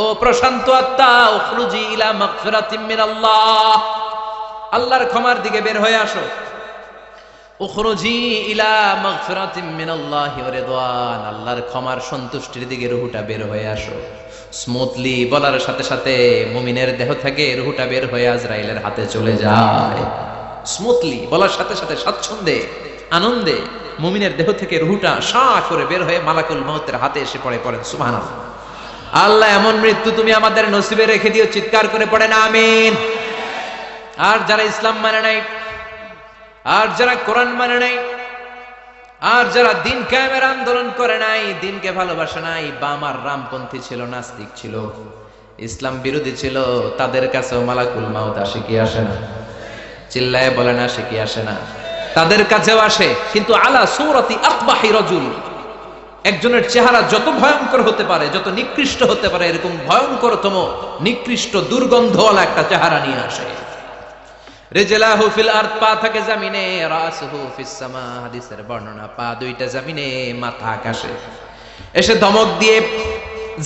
ও প্রশান্ত আত্মা, উখরুজি ইলা মাগফিরাতিম মিনাল্লাহ, আল্লাহর ক্ষমার দিকে বের হয়ে আসো। উখরুজি ইলা মাগফিরাতিম মিনাল্লাহি ওয়া রিদওয়ান, আল্লাহর ক্ষমার সন্তুষ্টির দিকে রুহুটা বের হয়ে আসো। স্মুথলি বলার সাথে সাথে মুমিনের দেহ থেকে রুহুটা বের হয়ে আজরাইলের হাতে চলে যায়। স্মুথলি বলার সাথে সাথে স্বাচ্ছন্দ্যে আনন্দে মুমিনের দেহ থেকে রুহুটা সা করে বের হয়ে মালাকুল মউতের হাতে এসে পড়ে। পড়েন সুবহানাল্লাহ। আল্লাহ এমন মৃত্যু তুমি আমাদের নসিবে রেখে দিও, চিৎকার করে পড়েন আমিন। আর যারা ইসলাম মানে নাই, আর যারা কোরআন মানে নাই, আর যারা দিন কায়েমের আন্দোলন করে নাই, দিনকে ভালোবাসে নাই, বাম আর রামপন্থী ছিল, নাস্তিক ছিল, ইসলাম বিরোধী ছিল, তাদের কাছেও মালাকুল মাউত আসে কি আসে না? চিল্লায়ে বলেন আসে কি আসে না? তাদের কাছেও আসে, কিন্তু আলা সূরাতি আকবাহি রাজুল, একজনের চেহারা যত ভয়ঙ্কর হতে পারে, যত নিকৃষ্ট হতে পারে, এরকম ভয়ঙ্করতম নিকৃষ্ট দুর্গন্ধওয়ালা একটা চেহারা নিয়ে আসে। রিজলাহু ফিল আরদ, পা থাকে জমিনে, রাসুহু ফিস সামা, হাদিসের বর্ণনা, পা দুইটা জমিনে, মাথা আকাশে। এসে ধমক দিয়ে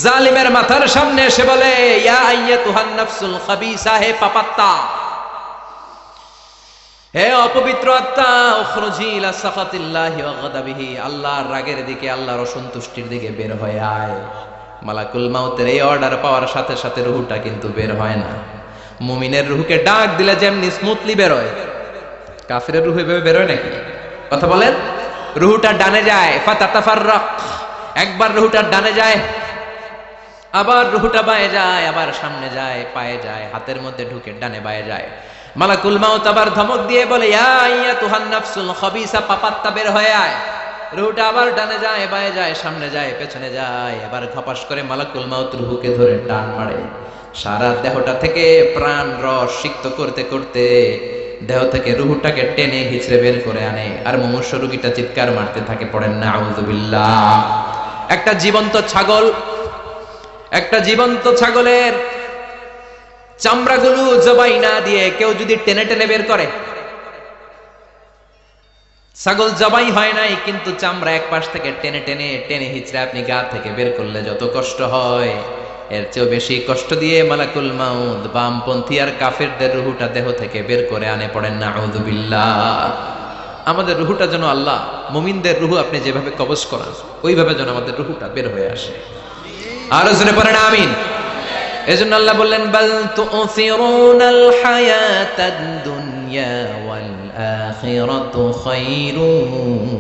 জালিমের মাথার সামনে এসে বলে, ইয়া আইয়াতুহান নাফসুল খাবিসা, হে পাপাত্তা, হে অপবিত্র আত্মা, উখরুজি ইলা সাখাতিল্লাহি ওয়া গাদাবিহি, আল্লাহর রাগের দিকে, আল্লাহর অসন্তুষ্টির দিকে বের হয়ে আয়। মালাকুল মাউতের এই অর্ডার পাওয়ার সাথে সাথে রুহুটা কিন্তু বের হয় না। মুমিনের রুহুকে ডাক দিলে যেমনি স্মুথলি বের হয়, কাফিরের রুহু এভাবে বের হয় নাকি? কথা বলেন। রুহুটা ডানে যায়, ফাতাতাফাররাক, একবার রুহুটা ডানে যায়, আবার রুহুটা বায়ে যায়, আবার সামনে যায়, পায়ে যায়, হাতের মধ্যে ঢুকে ডানে বায়ে যায়। মালাকুল মাউত আবার ধমক দিয়ে বলে, ইয়া আইয়াতুহান নাফসুল খাবিসা, পাপাত্তা বের হয়ে আয়। রুহুটা আবার ডানে যায়, বায়ে যায়, সামনে যায়, পেছনে যায়, আবার খপাস করে মালাকুল মাউত রুহুকে ধরে টান মারে। সারা দেহটা থেকে প্রাণ রস সিক্ত করতে করতে দেহ থেকে রুহুটাকে টেনে হিচড়ে বের করে আনে। আর মুমূর্ষু রোগীটা চিৎকার মারতে থাকে, পড়েন না আউযুবিল্লাহ। একটা জীবন্ত ছাগল, একটা জীবন্ত ছাগলের চামড়াগুলো জবাই না দিয়ে কেউ যদি টেনে টেনে বের করে, ছাগল জবাই হয় নাই কিন্তু চামড়া এক পাশ থেকে টেনে টেনে টেনে হিচড়ে আপনি গা থেকে বের করলে যত কষ্ট হয়, এর চেয়েও বেশি কষ্ট দিয়ে মালাকুল মাউত বামপন্থী আর কাফেরদের রুহুটা দেহ থেকে বের করে আনে। পড়েন না আউযুবিল্লাহ। আমাদের রুহুটা যেন আল্লাহ, মুমিনদের রুহু আপনি যেভাবে কবজ করান, ওইভাবে যেন আমাদের রুহুটা বের হয়ে আসে। আরো জোরে পড়েন আমিন। এজন্য আল্লাহ বললেন, বাল তুসিরুনাল হায়াতাদ দুনিয়া ওয়াল আখিরাতু খায়রুন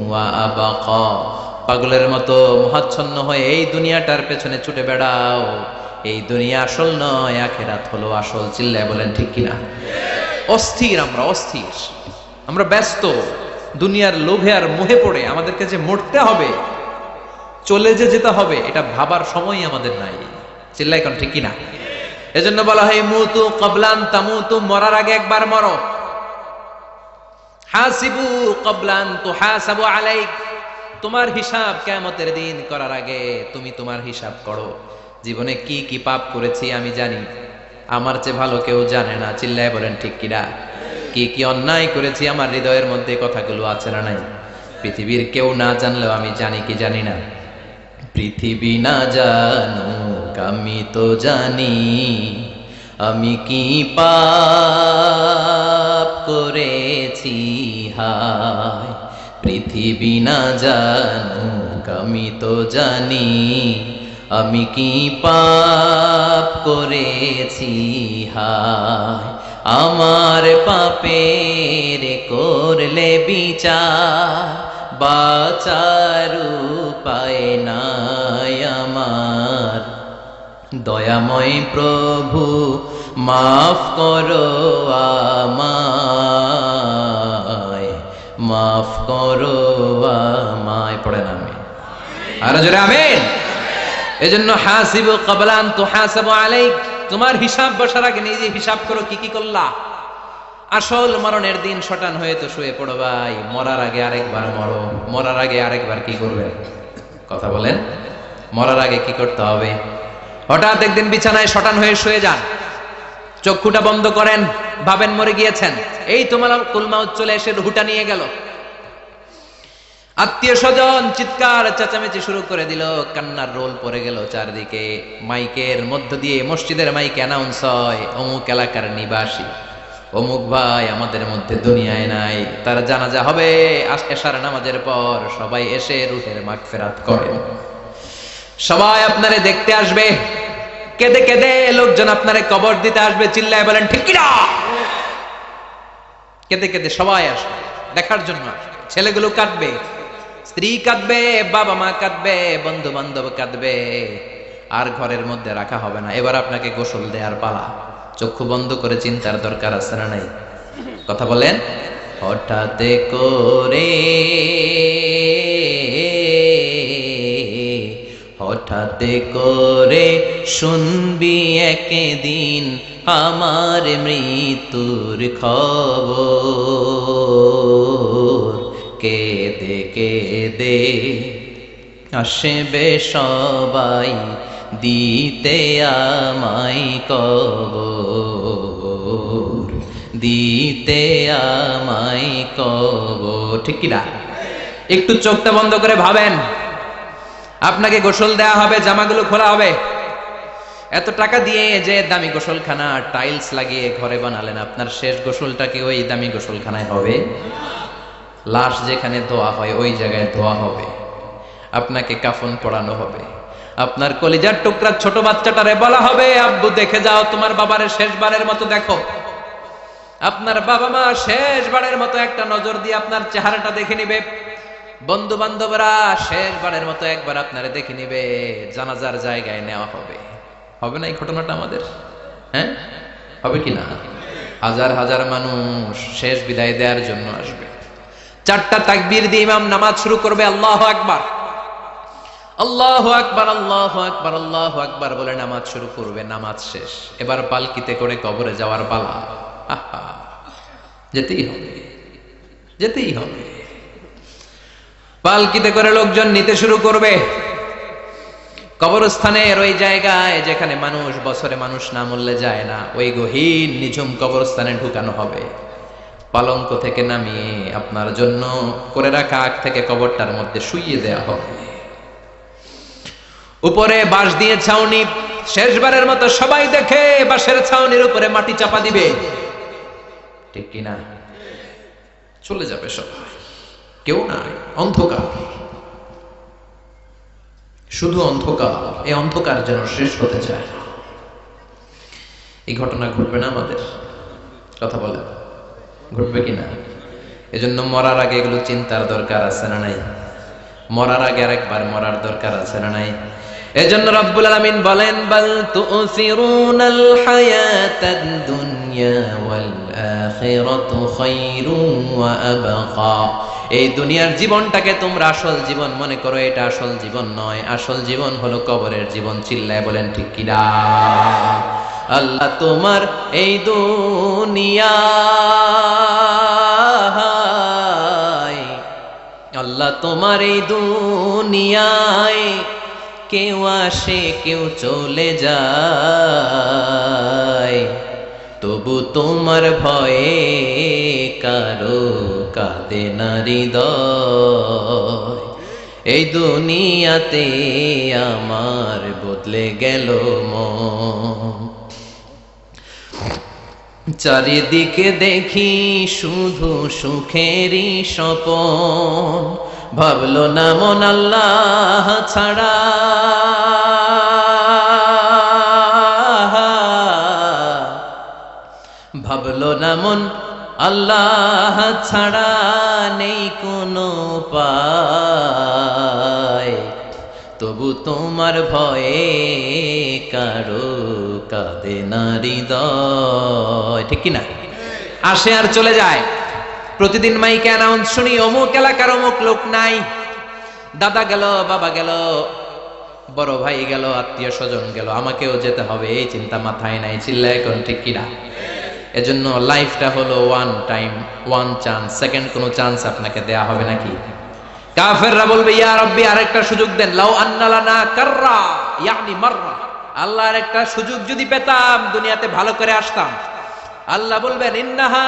ওয়া আবকা, পাগলের মতো মোহাচ্ছন্ন হয়ে এই দুনিয়াটার পেছনে ছুটে বেড়াও, এই দুনিয়া আসল নয়, আখিরাত হলো আসল। চিল্লায় বলেন ঠিক কিনা? অস্থির, আমরা অস্থির, আমরা ব্যস্ত দুনিয়ার লোভে আর মোহে পড়ে আমাদেরকে যে মরতে হবে, চলে যে যেতে হবে, এটা ভাবার সময় আমাদের নাই। চিল্লাই কোন ঠিক কিনা? এজন্য বলা হয় মুতু ক্বাবলান তামুতু, মরার আগে একবার মরো। হাসিবু ক্বাবলান তুহাসাবু আলাইক, তোমার হিসাব কিয়ামতের দিন করার আগে তুমি তোমার হিসাব করো। জীবনে কি কি পাপ করেছি আমি জানি, আমার চেয়ে ভালো কেউ জানে না। চিল্লায় বলেন ঠিক কিনা? কি কি অন্যায় করেছি আমার হৃদয়ের মধ্যে কথাগুলো আছে না নাই? পৃথিবীর কেউ না জানলেও আমি জানি কি জানি না? পৃথিবী না জানুক আমি তো জানি, আমি কি পাপ করেছি হায়। পৃথিবী না জানুক আমি তো জানি, আমি কি পাপ করেছি হায়। আমার পাপের করলে বিচার, বাঁচার উপায় নাই আমার। দয়াময় প্রভু মাফ করো আমায়, মাফ করো আমায়। পড়েন আমিন। আর জোরে আমিন। এজন্য হাসিবু ক্বাবলান তুহাসাবু আলাইক, তোমার হিসাব বসার আগে নিজে হিসাব করো কি কি করলা। আসল মরণের দিন শটান হয়ে তো শুয়ে পড়ো ভাই, মরার আগে আরেকবার মরো। মরার আগে আরেকবার কি করবে? কথা বলেন। মরার আগে কি করতে হবে? হঠাৎ একদিন বিছানায় শটান হয়ে শুয়ে যান, চক্ষুটা বন্ধ করেন, ভাবেন মরে গিয়েছেন, এই তোমার মালাকুল মাউত চলে এসে রুহুটা নিয়ে গেল। আত্মীয় স্বজন চিৎকার চেঁচামেচি শুরু করে দিল, কান্নার রোল পড়ে গেল চারদিকে। মাইকের মধ্য দিয়ে, মসজিদের মাইকে অ্যানাউন্স হয়, অমুক এলাকার নিবাসী অমুক ভাই আমাদের মধ্যে দুনিয়ায় নাই, তার জানাজা হবে এশার নামাজের পর, সবাই এসে রূহের মাগফিরাত করেন। সবাই আপনারে দেখতে আসবে, কেঁদে কেঁদে লোকজন আপনারে কবর দিতে আসবে। চিল্লায় বলেন ঠিক কি না? কেঁদে কেঁদে সবাই আসবে, দেখার জন্য আসবে। ছেলেগুলো কাঁদবে, স্ত্রী কাঁদবে, বাবা মা কাঁদবে, বন্ধু বান্ধব কাঁদবে, আর ঘরের মধ্যে রাখা হবে না। এবার আপনাকে গোসল দেওয়ার পালা। চক্ষু বন্ধ করে চিন্তার দরকার আছে না নাই? কথা বলেন। হঠাৎ করে, হঠাৎ করে শুনবি একদিন আমার মৃত্যুর খবর, কেঁদে কেঁদে আসবে সবাই দিতে আমায় কবর, দিতে আমায় কবর। ঠিক কি না? একটু চোখটা বন্ধ করে ভাবেন, আপনাকে গোসল দেয়া হবে, জামাগুলো খোলা হবে। এত টাকা দিয়ে যে দামি গোসলখানা টাইলস লাগিয়ে ঘরে বানালেন, আপনার শেষ গোসলটা কি ওই দামি গোসলখানায় হবে? লাশ যেখানে ধোয়া হয় ওই জায়গায় ধোয়া হবে। আপনাকে কাফন পরানো হবে। আপনার কলিজার টুকরা ছোট বাচ্চাটারে বলা হবে, আব্বু দেখে যাও তোমার বাবারে শেষবারের মতো দেখো। আপনার বাবা মা শেষবারের মতো একটা নজর দিয়ে আপনার চেহারাটা দেখে নিবে। বন্ধু বান্ধবরা শেষবারের মতো একবার আপনারে দেখে নিবে। জানাজার জায়গায় নেওয়া হবে। হবে না এই ঘটনাটা আমাদের? হ্যাঁ, হবে কি না? হাজার হাজার মানুষ শেষ বিদায় দেওয়ার জন্য আসবে। চারটা তাকবীর দিয়ে ইমাম নামাজ শুরু করবে। আল্লাহু আকবার, আল্লাহু আকবার, আল্লাহু আকবার, আল্লাহু আকবার বলে নামাজ শুরু করবে। নামাজ শেষ। এবার পালকিতে করে কবরে যাওয়ার পালা। আহা, যেতেই হবে, যেতেই হবে। পালকিতে করে লোকজন নিতে শুরু করবে। কবরস্থানের ওই জায়গায় যেখানে মানুষ বছরে মানুষ না মরলে যায় না, ওই গহীন নিঝুম কবরস্থানে ঢুকানো হবে। পালঙ্ক থেকে নামিয়ে আপনার জন্য করে রাখা আগ থেকে কবরটার মধ্যে শুইয়ে দেয়া হবে। উপরে বাঁশ দিয়ে ছাউনি, শেষবারের মতো সবাই দেখে বাঁশের ছাউনির উপরে মাটি চাপা দিবে। ঠিক কিনা? চলে যাবে সবাই, কেউ নাই, অন্ধকার, শুধু অন্ধকার। এই অন্ধকার যেন শেষ হতে চায় না। এই ঘটনা ঘটবে না আমাদের? কথা বলে, ঘটবে কিনা? এজন্য মরার আগে এগুলো চিন্তার দরকার আছে না নাই? মরার আগে আরেকবার মরার দরকার আছে না নাই? এজন্য রব্বুল আলামিন বলেন, বাল তুসিরুনাল হায়াতাদ দুনিয়া ওয়াল আখিরাতু খায়রুন ওয়া আবকা। এই দুনিয়ার জীবনটাকে তোমরা আসল জীবন মনে করো, এটা আসল জীবন নয়। আসল জীবন হলো কবরের জীবন। চিল্লায় বলেন ঠিক কি না? আল্লাহ তোমার এই দুনিয়া, আল্লাহ তোমার এই দুনিয়ায় কেউ আসে কেউ চলে যায়, তবু তোমার ভয়ে কারো কাঁদে না হৃদয়। এই দুনিয়াতে আমার বদলে গেল মন, চারিদিকে দেখি শুধু সুখেরই স্বপন। ভাবলো না মন আল্লাহ ছাড়া, ভাবলো না মন আল্লাহ ছাড়া নেই কোনো উপায়, তবু তোমার ভয়ে কারো কাঁদে না হৃদয়। ঠিক কিনা? আসে আর চলে যায়। প্রতিদিন মাইকে অ্যানাউন্স শুনি, অমুক এলাকার অমুক লোক নাই। দাদা গেল, বাবা গেল, বড় ভাই গেল, আত্মীয় স্বজন গেল, আমাকেও যেতে হবে, এই চিন্তা মাথায় নাই। চিল্লায় এখন ঠিক কিনা? এজন্য লাইফটা হলো one time, one chance. Second কোনো চান্স আপনাকে দেয়া হবে নাকি? কাফেররা বলবে, ইয়া রাব্বি আরেকটা সুযোগ দেন। লাউ আন্না লানা কাররা ইয়ানি মাররা, আল্লাহ আরেকটা সুযোগ যদি পেতাম দুনিয়াতে ভালো করে আসতাম। আল্লাহ বলবেন, ইন্নাহা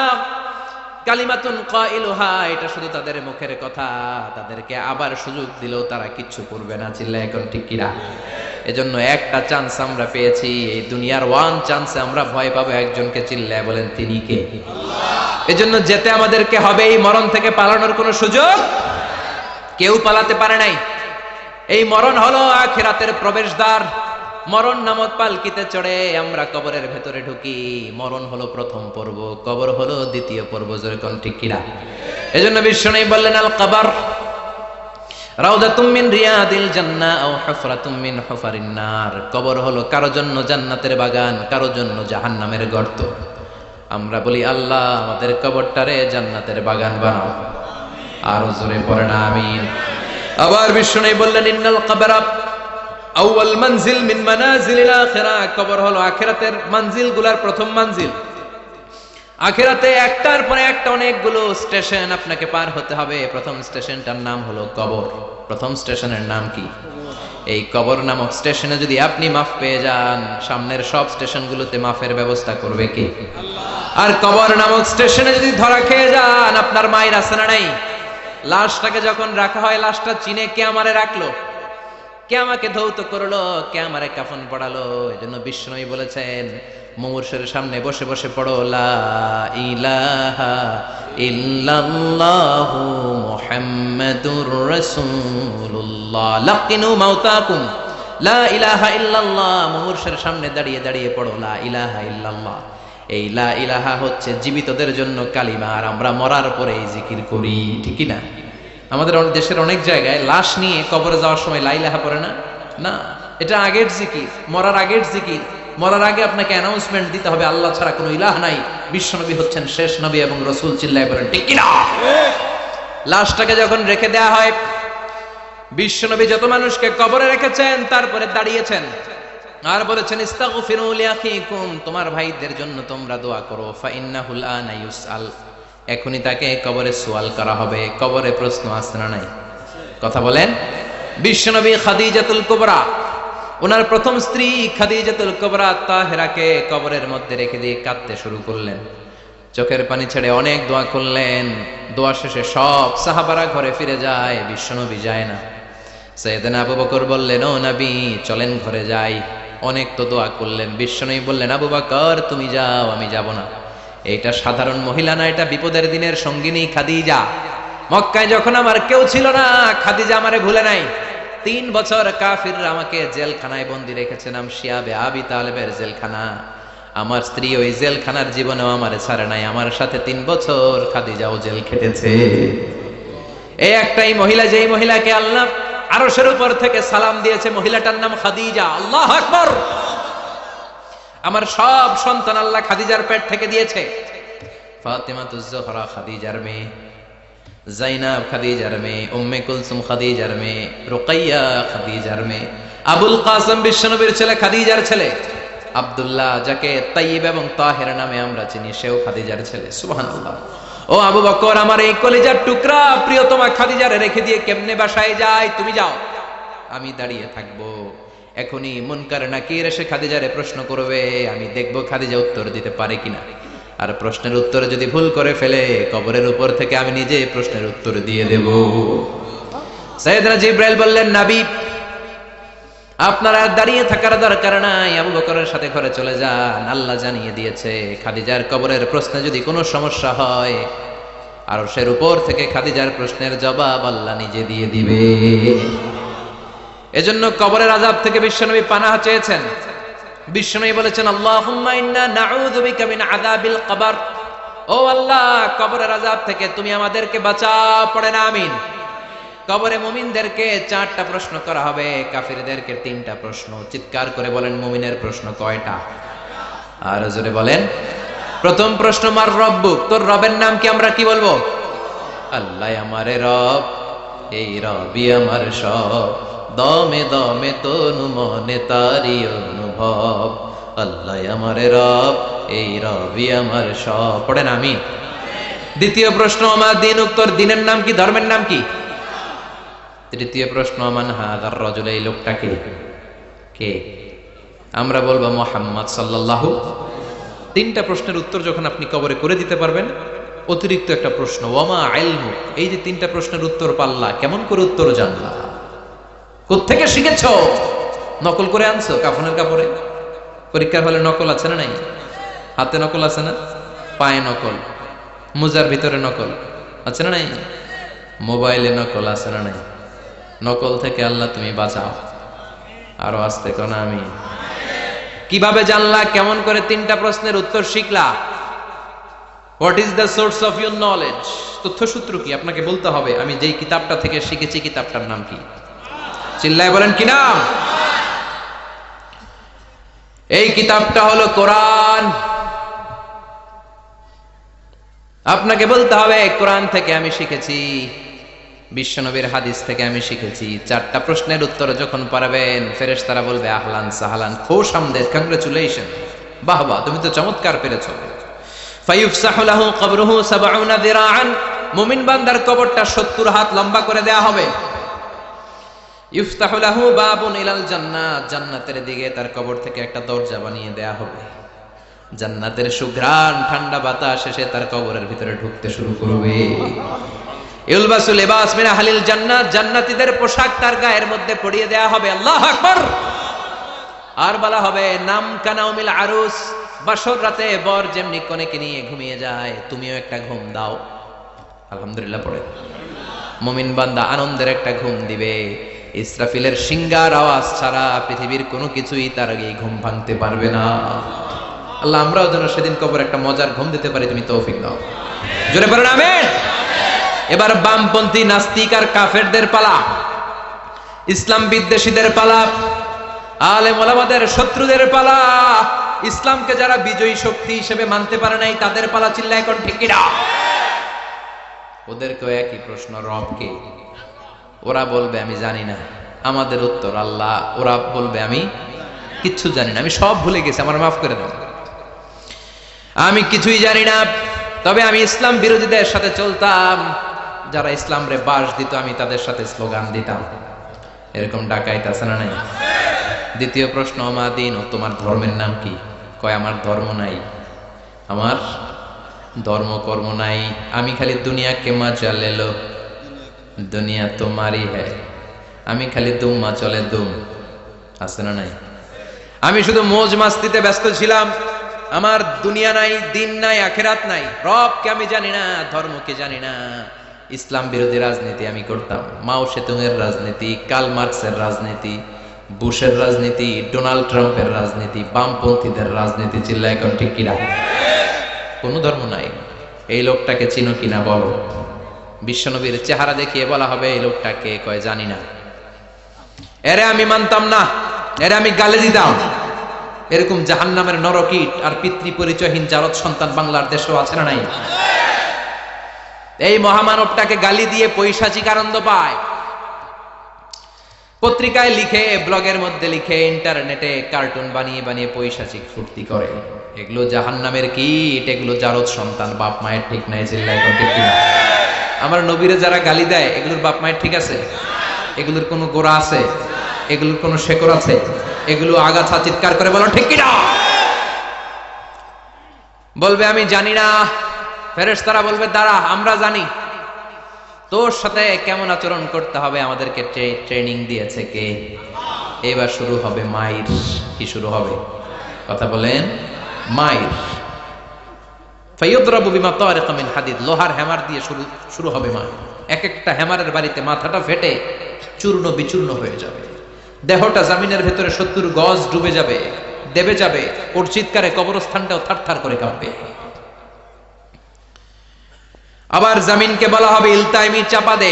কালিমাতুন কাইলুহা, এটা শুধু তাদের মুখের কথা, তাদেরকে আবার সুযোগ দিলেও তারা কিচ্ছু করবে না। চিল্লায় এখন ঠিক কিনা? এজন্য একটা চান্স আমরা পেয়েছি, এই দুনিয়ার ওয়ান চান্সে আমরা ভয় পাবো একজনকে। চিল্লায় বলেন তিনি কে? এজন্য যেতে আমাদেরকে হবে। এই মরণ থেকে পালানোর কোনো সুযোগ কেউ পালাতে পারে নাই। এই মরণ হলো আখিরাতের প্রবেশদ্বার। মরণ নামক পালকিতে চড়ে আমরা কবরের ভেতরে ঢুকি। মরণ হলো প্রথম পর্ব, কবর হলো দ্বিতীয় পর্ব। যেরকম ঠিক কিনা? এজন্য বিশ্বনবী বললেন, আল কবর রাউদাতুম মিন রিয়াদিল জান্নাহ আও হুফরাতুম মিন হুফারিন নার। কবর হলো কারো জন্য জান্নাতের বাগান, কারো জন্য জাহান্নামের গর্ত। আমরা বলি, আল্লাহ আমাদের কবরটারে জান্নাতের বাগান বানাও। আর জোরে পড়েন আমিন। আবার বিশ্বনবী বললেন, ইন্নাল কবরা আউয়াল মানজিল মিন মানাজিলিল আখিরাহ। কবর হলো আখিরাতের মঞ্জিলগুলোর প্রথম মঞ্জিল। আখিরাতে একটার পরে একটা অনেকগুলো স্টেশন আপনাকে পার হতে হবে। প্রথম স্টেশনটার নাম হলো কবর। প্রথম স্টেশনের নাম কি? এই কবর নামক স্টেশনে যদি আপনি মাফ পেয়ে যান, সামনের সব স্টেশনগুলোতে মাফের ব্যবস্থা করবে কে? আর কবর নামক স্টেশনে যদি ধরা খেয়ে যান, আপনার মায়ের আছে না নাই? লাশটাকে যখন রাখা হয়, লাশটা চিনে কে আমারে রাখলো, কে আমাকে ধৌত করলো, কে আমারে কাফন পড়ালো। এজন্য বিশ্বনবী বলেছেন, মুমূর্ষের সামনে বসে বসে পড়ো, লা ইলাহা ইল্লাল্লাহু মুহাম্মাদুর রাসূলুল্লাহ। লাকিনু মাউতাকুম লা ইলাহা ইল্লাল্লাহ। মুমূর্ষের সামনে দাঁড়িয়ে দাঁড়িয়ে পড়ো, লা ইলাহা ইল্লাল্লাহ। এই লা ইলাহা হচ্ছে জীবিতদের জন্য কালিমা, আর আমরা মরার পরে এই জিকির করি। ঠিক না? আমাদের দেশের অনেক জায়গায় লাশ নিয়ে কবরে যাওয়ার সময় লা ইলাহা পড়ে না। না, এটা আগের জিকির, মরার আগের জিকির। মরার আগে আপনাকে অ্যানাউন্সমেন্ট দিতে হবে, আল্লাহ ছাড়া কোনো ইলাহ নাই, বিশ্বনবী হচ্ছেন শেষ নবী এবং রাসূল। চিল্লায় বলেন ঠিক কি না? লাশটাকে যখন রেখে দেয়া হয়, বিশ্বনবী যত মানুষকে কবরে রেখেছেন তারপরে দাঁড়িয়েছেন আর বলেছেন, ইস্তাগফিরু লিআখিকুম, তোমার ভাইদের জন্য তোমরা দোয়া করো। ফাইন্নাহুল আনা ইউসআল, এখনই তাকে কবরে সুয়াল করা হবে। কবরে প্রশ্ন আসছে না নাই? কথা বলেন। বিশ্বনবী খাদিজাতুল কুবরা, ওনার প্রথম স্ত্রী খাদিজাতুল কুবরা তাহেরাকে কবরের মধ্যে রেখে দিয়ে কাঁদতে শুরু করলেন। চোখের পানি ছেড়ে অনেক দোয়া করলেন। দোয়া শেষে সব সাহাবারা ঘরে ফিরে যায়, বিশ্বনবী যায় না। সাইয়েদনা আবু বকর বললেন, ও নবী চলেন ঘরে যাই। অনেক তো দোয়া করলেন। বিশ্বনবী বললেন, আবু বকর তুমি যাও, আমি যাব না। এইটা সাধারণ মহিলা না, এটা বিপদের দিনের সঙ্গিনী খাদিজা। মক্কায় যখন আমার কেউ ছিল না, খাদিজা আমারে ভুলে নাই। 3 বছর কাফিররা আমাকে জেলখানায় বন্দী রেখেছে, নাম শিয়াবে আবি তালেবের জেলখানা। আমার স্ত্রী ওই জেলখানার জীবনেও আমারে ছাড়ে নাই। আমার সাথে 3 বছর খাদিজাও জেল খেটেছে। এই একটাই মহিলা, যেই মহিলাকে আল্লাহ আরশের উপর থেকে সালাম দিয়েছে, মহিলাটার নাম খাদিজা। আল্লাহু আকবার। আমার সব সন্তান আল্লাহ খাদিজার পেট থেকে দিয়েছে। ফাতিমাতুজ জোহরা খাদিজার মেয়ে, জাইনাব খাদিজার মেয়ে, উম্মে কুলসুম খাদিজার মেয়ে, রুকাইয়া খাদিজার মেয়ে, আবুল কাসেম বিশ্বনবীর ছেলে খাদিজার ছেলে, আব্দুল্লাহ যাকে তাইয়্যিব এবং তাহের নামে আমরা চিনি, সেও খাদিজার ছেলে। সুবহানাল্লাহ। ও আবু বকর, আমার এই কলিজার টুকরা প্রিয়তমা খাদিজারে রেখে দিয়ে কেমনে বাসায় যায়? তুমি যাও, আমি দাঁড়িয়ে থাকবো। এখনই মুনকার নাকির এসে খাদিজারে প্রশ্ন করবে, আমি দেখবো খাদিজা উত্তর দিতে পারে কিনা। আর প্রশ্নের উত্তরে যদি ভুল করে ফেলে, কবরের উপর থেকে আমি নিজে প্রশ্নের উত্তর দিয়ে দেব। সাইয়েদনা জিবরাইল বললেন, নবী আপনারা দাঁড়িয়ে থাকার দরকার নাই, আবু বকরের সাথে ঘরে চলে যান। আল্লাহ জানিয়ে দিয়েছে, খাদিজার কবরের প্রশ্নে যদি কোনো সমস্যা হয়, আরশের উপর থেকে খাদিজার প্রশ্নের জবাব আল্লাহ নিজে দিয়ে দিবে। এজন্য কবরের আযাব থেকে বিশ্বনবী পানাহ চেয়েছেন। বিশ্বনবী বলেছেন, আল্লাহুম্মা ইন্না নাউযু বিকা মিন আযাবিল কবর। ও আল্লাহ, কবরের আযাব থেকে তুমি আমাদেরকে বাঁচাও। পড়েন আমিন। কবরে মুমিনদেরকে 4টা প্রশ্ন করা হবে, কাফিরদেরকে 3টা প্রশ্ন। চিৎকার করে বলেন, মুমিনের প্রশ্ন কয়টা? আর জোরে বলেন। প্রথম প্রশ্ন, মার রব্বুক, তোর রবের নাম কি? আমরা কি বলবো? আল্লাহ আমারে রব, এই রবি আমার সব, দমে দমে তনু মনে তারি অনুভব। আল্লাহ আমারে রব, এই রবি আমার সব। পড়েন আমিন। দ্বিতীয় প্রশ্ন, আমার দিন, উত্তর দিনের নাম কি? ধর্মের নাম কি? তৃতীয় প্রশ্ন, মান হাযার রাজুল, এই লোকটাকে কে? আমরা বলবো মুহাম্মদ সাল্লাল্লাহু। 3টা প্রশ্নের উত্তর যখন আপনি কবরে করে দিতে পারবেন, অতিরিক্ত একটা প্রশ্ন, ওয়ামা ইলমুক, এই যে তিনটা প্রশ্নের উত্তর পাল্লা, কেমন করে উত্তর জানলা? কোত্থেকে শিখেছ? নকল করে আনছো কাফনের কাপড়ে? পরীক্ষার হলে নকল আছে না নাই? হাতে নকল আছে না? পায়ে নকল, মোজার ভিতরে নকল আছে না নাই? মোবাইলে নকল আছে না নাই? নকল থেকে আল্লাহ তুমি বাঁচাও। আরো আসতে কোন আমি। কিভাবে জানলা? কেমন করে তিনটা প্রশ্নের উত্তর শিখলা? What is the source of your knowledge? তথ্যসূত্র কি? আপনাকে বলতে হবে আমি যেই কিতাবটা থেকে শিখেছি কিতাবটার নাম কি। চিল্লায় বলেন কি নাম? এই কিতাবটা হলো কোরআন। আপনাকে বলতে হবে কোরআন থেকে আমি শিখেছি, বিশ্বনবীর হাদিস থেকে আমি শিখেছি। চারটা প্রশ্নের উত্তর যখন পারবেন, ফেরেশতারা বলবে আহলান সাহলান, খুশ আমদেদ, কংগ্রেচুলেশন, বাহ বাহ, তুমি তো চমৎকার পেরেছো। ফায়ুফসাহু লাহু কবরুহু ৭০ যিরাআন, মুমিন বান্দার কবরটা ৭০ হাত লম্বা করে দেয়া হবে। ইফতাহু লাহু বাবুন ইলাল জান্নাহ, জান্নাতের দিকে তার কবর থেকে একটা দরজা বানিয়ে দেয়া হবে। জান্নাতের সুঘ্রাণ ঠান্ডা বাতাস এসে তার কবরের ভিতরে ঢুকতে শুরু করবে। ইলবাসুল লিবাস মিন আহলিল জান্নাত, জান্নাতীদের পোশাক তার গায়ের মধ্যে পরিয়ে দেয়া হবে। আল্লাহু আকবার। আর বলা হবে নাম কানাউমিল আরুস, বাসর রাতে বর যেমনি কনেকে নিয়ে ঘুমিয়ে যায়, তুমিও একটা ঘুম দাও। আলহামদুলিল্লাহ পড়ে মুমিন বান্দা আনন্দের একটা ঘুম দিবে। ইসরাফিলের সিংগার আওয়াজ ছাড়া পৃথিবীর কোনো কিছুই তার আগে ঘুম ভাঙতে পারবে না। আল্লাহ আমরাও যেন সেদিন কবর একটা মজার ঘুম দিতে পারি, তুমি তৌফিক দাও। জোরে পড়েন আমিন। এবার বামপন্থী নাস্তিক আর কাফেরদের পালা, ইসলাম বিদ্বেষীদের পালা, আলেম ওলামাদের শত্রুদের পালা, ইসলামকে যারা বিজয়ী শক্তি হিসেবে মানতে পারে নাই তাদের পালা। চিল্লা এখন ঠিক কিনা? ওদেরকেও একই প্রশ্ন, রব কে? ওরা বলবে আমি জানি না। আমাদের উত্তর আল্লাহ। ওরা বলবে আমি কিচ্ছু জানি না, আমি সব ভুলে গেছি, আমার মাফ করে দাও, আমি কিছুই জানি না। তবে আমি ইসলাম বিরোধীদের সাথে চলতাম, যারা ইসলাম রে বাস দিত আমি তাদের সাথে স্লোগান দিতাম। এরকম ডাকাইত আছে না নাই? দ্বিতীয় প্রশ্ন, আমা দিন, ও তোমার ধর্মের নাম কি? কয় আমার ধর্ম নাই, আমার ধর্ম কর্ম নাই, আমি খালি দুনিয়া কে মজা লে লো, দুনিয়া তোমারই হ্যায়, আমি খালি দুম্মা চলে দুম। আছে না নাই? আমি শুধু মৌজ মাস্তিতে ব্যস্ত ছিলাম, আমার দুনিয়া নাই, দিন নাই, আখেরাত নাই, রবকে আমি জানি না, ধর্মকে জানি না। ইসলাম বিরোধী রাজনীতি আমি করতাম, মাও সেতুংয়ের রাজনীতি, কার্ল মার্কসের রাজনীতি, বুশের রাজনীতি, ডোনাল্ড ট্রাম্পের রাজনীতি, বামপন্থীদের রাজনীতি। চিল্লা এখন ঠিক কিনা? কোনো ধর্ম নাই। এই লোকটাকে চিনো কিনা বলো? বিশ্বনবীর চেহারা দেখিয়ে বলা হবে এই লোকটাকে, কয় জানি না। এরে আমি মানতাম না, এরে আমি গালে দিতাম। এরকম জাহান্নামের নরকীট আর পিতৃ পরিচয়হীন জারদ সন্তান বাংলার দেশেও আছে না নাই? এই মহামানবটাকে গালি দিয়ে পৈশাচিক আনন্দ পায়। পত্রিকায় লিখে, ব্লগের মধ্যে লিখে, ইন্টারনেটে কার্টুন বানিয়ে বানিয়ে পৈশাচিক ফুর্তি করে। এগুলো জাহান্নামের কীট, এগুলো জারদ সন্তান, বাপ মায়ের ঠিক নাই। চিল্লায় ঠিক কিনা? আমার নবীরে যারা গালি দেয় এগুলোর বাপ মায়ের ঠিক আছে? এগুলোর কোনো গোড়া আছে? এগুলোর কোনো শেকড় আছে? এগুলো আগাছা চিৎকার করে বলো ঠিক কিনা? বলবে আমি জানি না। ফেরেশতারা বলবে দাঁড়া, আমরা জানি। তোর সাথে কেমন আচরণ করতে হবে আমাদেরকে ট্রেনিং দিয়েছে কে? এবার শুরু হবে মাইর। কি শুরু হবে? কথা বলেন। মাইর। ফায়ুদরাবু বিমা তারিকা মিন হাদিদ, লোহার হ্যামার দিয়ে শুরু হবে মাইর। এক একটা হ্যামারের বাড়িতে মাথাটা ফেটে চূর্ণ বিচূর্ণ হয়ে যাবে, দেহটা জামিনের ভেতরে ৭০ গজ ডুবে যাবে, দেবে যাবে। ওর চিৎকারে কবরস্থানটাও থারথার করে কাঁপবে। আবার জামিনকে বলা হবে ইলতাইমি, চাপা দে।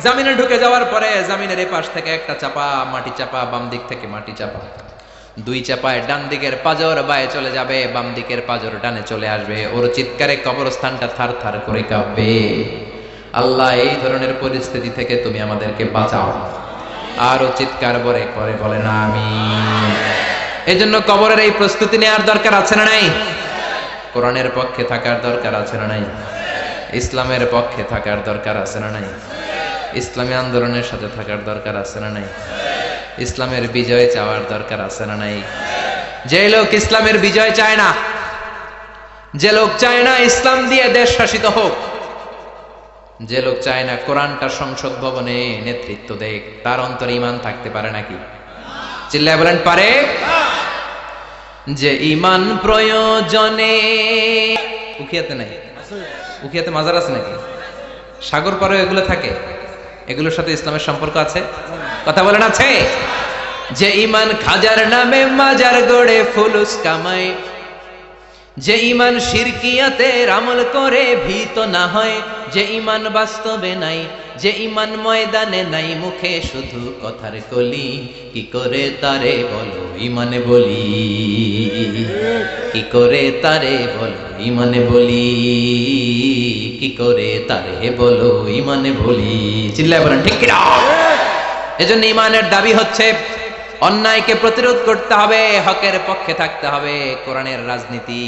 জামিনে ঢুকে যাওয়ার পরে জামিনের এপাশ থেকে একটা চাপা, মাটি চাপা, বাম দিক থেকে মাটি চাপা, দুই চাপায় ডান দিকের পাজর বায়ে চলে যাবে, বাম দিকের পাজর ডানে চলে আসবে। ওর চিৎকারে কবরস্থানটা থার থার করে কাঁপবে। আল্লাহ এই ধরনের পরিস্থিতি থেকে তুমি আমাদেরকে বাঁচাও। আরো চিৎকার করে করে বলেন আমিন। এজন্য কবরের এই প্রস্তুতি নেওয়ার দরকার আছে না নাই? কোরআনের পক্ষে থাকার দরকার আছে না নাই? ইসলামের পক্ষে থাকার দরকার আছে না নাই? ইসলামী আন্দোলনের সাথে থাকার দরকার আছে না নাই? ইসলামের বিজয় চাওয়ার দরকার আছে না নাই? যে লোক ইসলামের বিজয় চায় না, যে লোক চায় না ইসলাম দিয়ে দেশ শাসিত হোক, যে লোক চায় না কোরআনটা সংসদ ভবনে নেতৃত্ব দেখ, তার অন্তরে ঈমান থাকতে পারে নাকি? চিল্লায় বলেন পারে? যে ঈমান প্রয়োজনে, উখিয়াতে নাই, উখিয়াতে মাজার আছে নাকি? সাগর পারে এগুলো থাকে, এগুলোর সাথে ইসলামের সম্পর্ক আছে? কথা বলেন আছে? যে ঈমান খাজার নামে মাজার গড়ে ফুলুস কামায়, যে ঈমান শিরকিয়াতের আমল করে ভীত না হয়, যে ঈমান বাস্তবে নাই, যে ঈমান ময়দানে নাই, মুখে শুধু কথার কলি, কি করে তারে বলো ঈমানে বলি, কি করে তারে বলো ঈমানে বলি, কি করে তারে বলো ঈমানে বলি। চিল্লায় বলেন ঠিক কিনা? এজন্য ঈমানের দাবি হচ্ছে অন্যায়কে প্রতিরোধ করতে হবে, হকের পক্ষে থাকতে হবে। কোরআনের রাজনীতি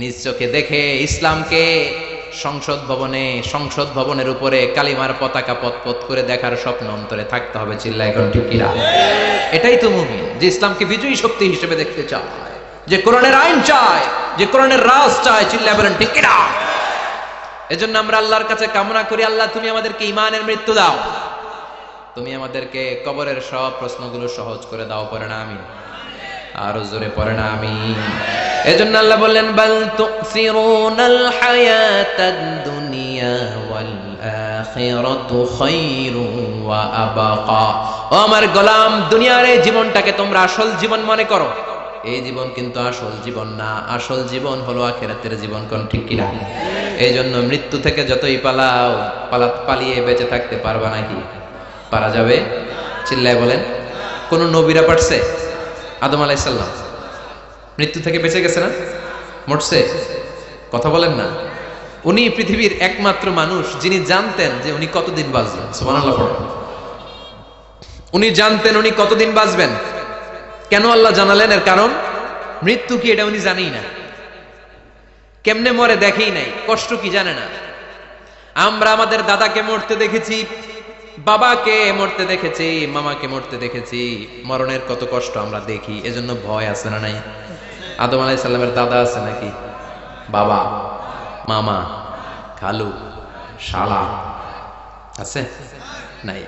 নিজ চোখে দেখে ইসলামকে সংসদ ভবনের উপরে কালিমার পতাকা পতপত করে দেখার স্বপ্ন অন্তরে থাকতে হবে। চিল্লায় এখন ঠিক কিনা? এটাই তো মুমিন, যে ইসলামকে বিজয়ী শক্তি হিসেবে দেখতে চায়, যে কোরআনের আইন চায়, যে কোরআনের রাজ চায়। চিল্লায় বলেন ঠিক কিনা? এজন্য আমরা আল্লাহর কাছে কামনা করি, আল্লাহ তুমি আমাদেরকে ঈমানের মৃত্যু দাও, তুমি আমাদেরকে কবরের সব প্রশ্নগুলো সহজ করে দাও। পড়ে না আমিন? আরো জোরে পড়ে না আমিন? এজন্য আল্লাহ বললেন বাল তুসিরুনাল হায়াতাদ দুনিয়া ওয়াল আখিরাতু খায়রুন ওয়া আবাকা। ও আমার গোলাম, দুনিয়ার এই জীবনটাকে তোমরা আসল জীবন মনে করো, এই জীবন কিন্তু আসল জীবন না। আসল জীবন হলো আখিরাতের জীবন। কোন ঠিক কিনা? এই জন্য মৃত্যু থেকে যতই পালাও, পালিয়ে বেঁচে থাকতে পারবা নাকি? পারা যাবে? চিল্লায় বলেন। কোন নবীরা পারছে? আদম আলাইহিস সালাম মৃত্যু থেকে বেঁচে গেছে না? মরছে? কথা বলেন না। উনি পৃথিবীর একমাত্র মানুষ যিনি জানতেন যে উনি কতদিন বাঁচবেন। সুবহানাল্লাহ পড়েন। উনি জানতেন উনি কতদিন বাঁচবেন। কেন আল্লাহ জানালেন? এর কারণ মৃত্যু কি এটা উনি জানেই না, কেমনে মরে দেখেই নাই, কষ্ট কি জানে না। আমরা আমাদের দাদাকে মরতে দেখেছি, বাবাকে মরতে দেখেছি, মামাকে মরতে দেখেছি, মরণের কত কষ্ট আমরা দেখি, এজন্য ভয় আছে না নাই? আদম আলাইহিস সালামের দাদা আছে নাকি? বাবা, মামা, খালু, শালা আছে? নাই।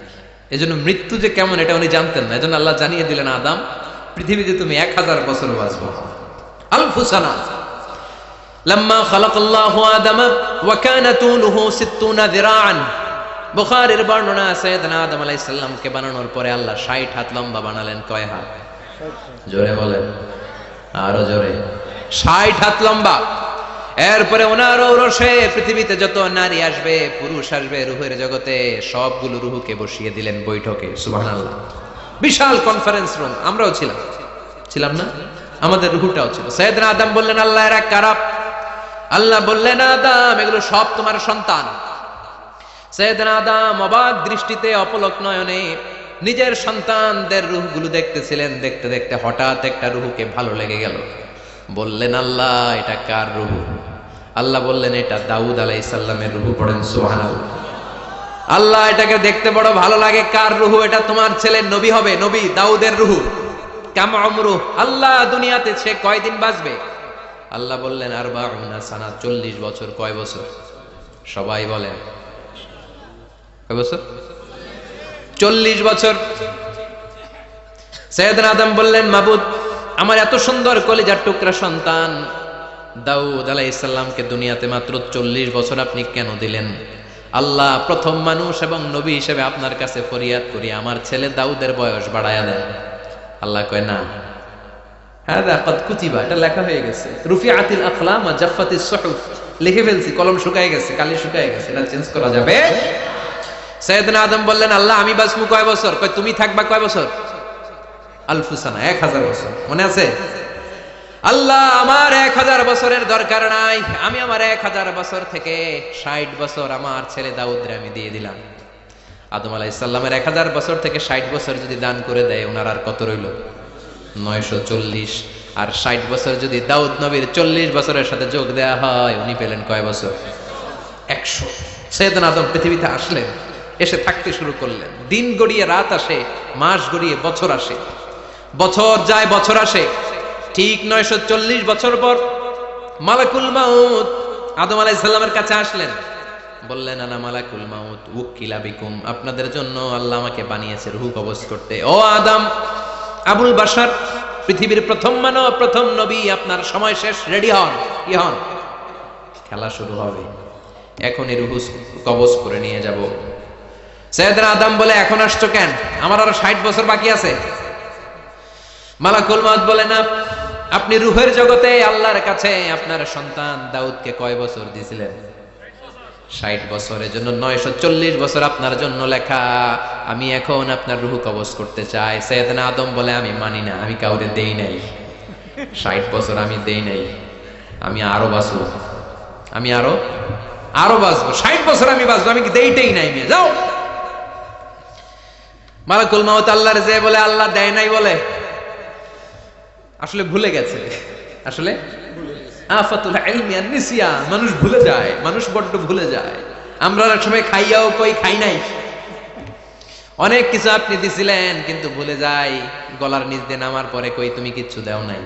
এজন্য মৃত্যু যে কেমন এটা উনি জানতেন না। এজন্য আল্লাহ জানিয়ে দিলেন, আদম পৃথিবীতে তুমি 1000 বছর বাঁচবে। আলফু সানা লাম্মা খালাকাল্লাহু আদামা ওয়া কানা তুলুহু 60 যিরাআন। বুখারীর বর্ণনা, সাইয়েদনা আদম আলাইহিস সালামকে বানানোর পরে আল্লাহ 60 হাত লম্বা বানালেন। কয় হাত? জোরে বলেন, আরো জোরে। 60 হাত লম্বা। এরপরে ওনার ঔরসে পৃথিবীতে যত নারী আসবে, পুরুষ আসবে রূহের জগতে, সবগুলো রূহকে বসিয়ে দিলেন বৈঠকে। সুবহানাল্লাহ। বিশাল কনফারেন্স রুম। আমরাও ছিলাম না? আমাদের রূহটাও ছিল। সাইয়েদনা আদম বললেন, আল্লাহ এরা কারা? আল্লাহ বললেন, আদম এগুলো সব তোমার সন্তান। সাইয়েদনা আদম অবাক দৃষ্টিতে, অপলক নয়নে নিজের সন্তানদের রূহগুলো দেখতেছিলেন। দেখতে দেখতে হঠাৎ একটা রূহকে ভালো লেগে গেল। বললেন, আল্লাহ এটা কার রূহ? আল্লাহ বললেন, এটা দাউদ আলাইহিস সালামের রূহ। পড়েন সুবহানাল্লাহ। আল্লাহ এটাকে দেখতে বড় ভালো লাগে, কার রূহ? এটা তোমার ছেলে নবী হবে, নবী দাউদের রূহ। কাম উমরু, আল্লাহ দুনিয়াতে সে কয়দিন বাঁচবে? আল্লাহ বললেন, 40 সানা, 40 বছর। কয় বছর? সবাই বলেন কয় বছর? 40 বছর। সাইয়েদনা আদম বললেন, মাবুদ আমার এত সুন্দর কলিজার টুকরা সন্তান দাউদ আলাইহিস সালামকে দুনিয়াতে মাত্র 40 বছর আপনি কেন দিলেন? আল্লাহ প্রথম মানুষ এবং নবী হিসেবে আপনার কাছে ফরিয়াদ করি, আমার ছেলে দাউদের বয়স বাড়ায়া দেন। আল্লাহ কয় না, হাদা কদ কুতিবা, এটা লেখা হয়ে গেছে। রুফিআতিল আকলাম ওয়া জাফফাতিস সুহুফ, লিখে ফেলছি, কলম শুকায় গেছে, কালি শুকায় গেছে, এটা চেঞ্জ করা যাবে? সাইয়েদনা আদম বললেন, আল্লাহ আমি বাঁচবো কয় বছর? কয় তুমি থাকবা কয় বছর? আলফু সানা, 1000 বছর। মনে আছে? আল্লাহ আমার 1000 বছরের দরকার নাই, আমি আমার 1000 বছর থেকে 60 বছর আমার ছেলে দাউদরে আমি দিয়ে দিলাম। আদম আলাইহিস সালামের 1000 বছর থেকে 60 বছর যদি দান করে দেয়, ওনার আর কত রইল? 940। আর 60 বছর যদি দাউদ নবীর 40 বছরের সাথে যোগ দেয়া হয়, উনি পেলেন কয় বছর? 100। সাইয়েদনা আদম পৃথিবীতে আসলেন, এসে থাকতে শুরু করলেন। দিন গড়িয়ে রাত আসে, মাস গড়িয়ে বছর আসে, বছর যায় বছর আসে। ঠিক 940 বছর পর মালাকুল মাউত আদম আলাইহিস সালামের কাছে আসলেন, বললেন আনা মালাকুল মাউত উকিলা বিকুম, আপনাদের জন্য আল্লাহ আমাকে বানিয়েছে রূহ কবজ করতে। ও আদম, আবুল বাশার, পৃথিবীর প্রথম মানব, প্রথম নবী, আপনার সময় শেষ, রেডি হন। কি হন? খেলা শুরু হবে, এখনই রূহ কবজ করে নিয়ে যাব। সাইয়েদনা আদম বলে, এখন আসছো কেন? আমার আরো 60 বছর বাকি আছে। মালাকুল মাউত বলে, না, আপনি রূহের জগতে আল্লাহর কাছে আপনার সন্তান দাউদকে কয় বছর দিয়েছিলেন? 60 বছরের জন্য 940 বছর আপনার জন্য লেখা। আমি এখন আপনার রূহ কবজ করতে চাই। সাইয়েদনা আদম বলে, আমি মানি না, আমি কাউরে দেই নাই। 60 বছর আমি দেই নাই, আমি আরো বাঁচবো, আমি আরো বাঁচবো, 60 বছর আমি বাঁচবো, আমি কি দেইটাই নাই। মেয়ে যাও। মালাকুল মাউত আল্লাহর যে বলে, আল্লাহ দেয় নাই বলে, আসলে ভুলে গেছে। আসলে আফাতুল ইলমি আন নিসিয়ান, মানুষ ভুলে যায়, মানুষ বড্ড ভুলে যায়। আমরা অনেক সময় খাইয়াও কই খাই নাই। অনেক কিছু আপনি দিছিলেন কিন্তু ভুলে যাই, গলার নিচ দিয়ে নামার পরে কই তুমি কিচ্ছু দাও নাই।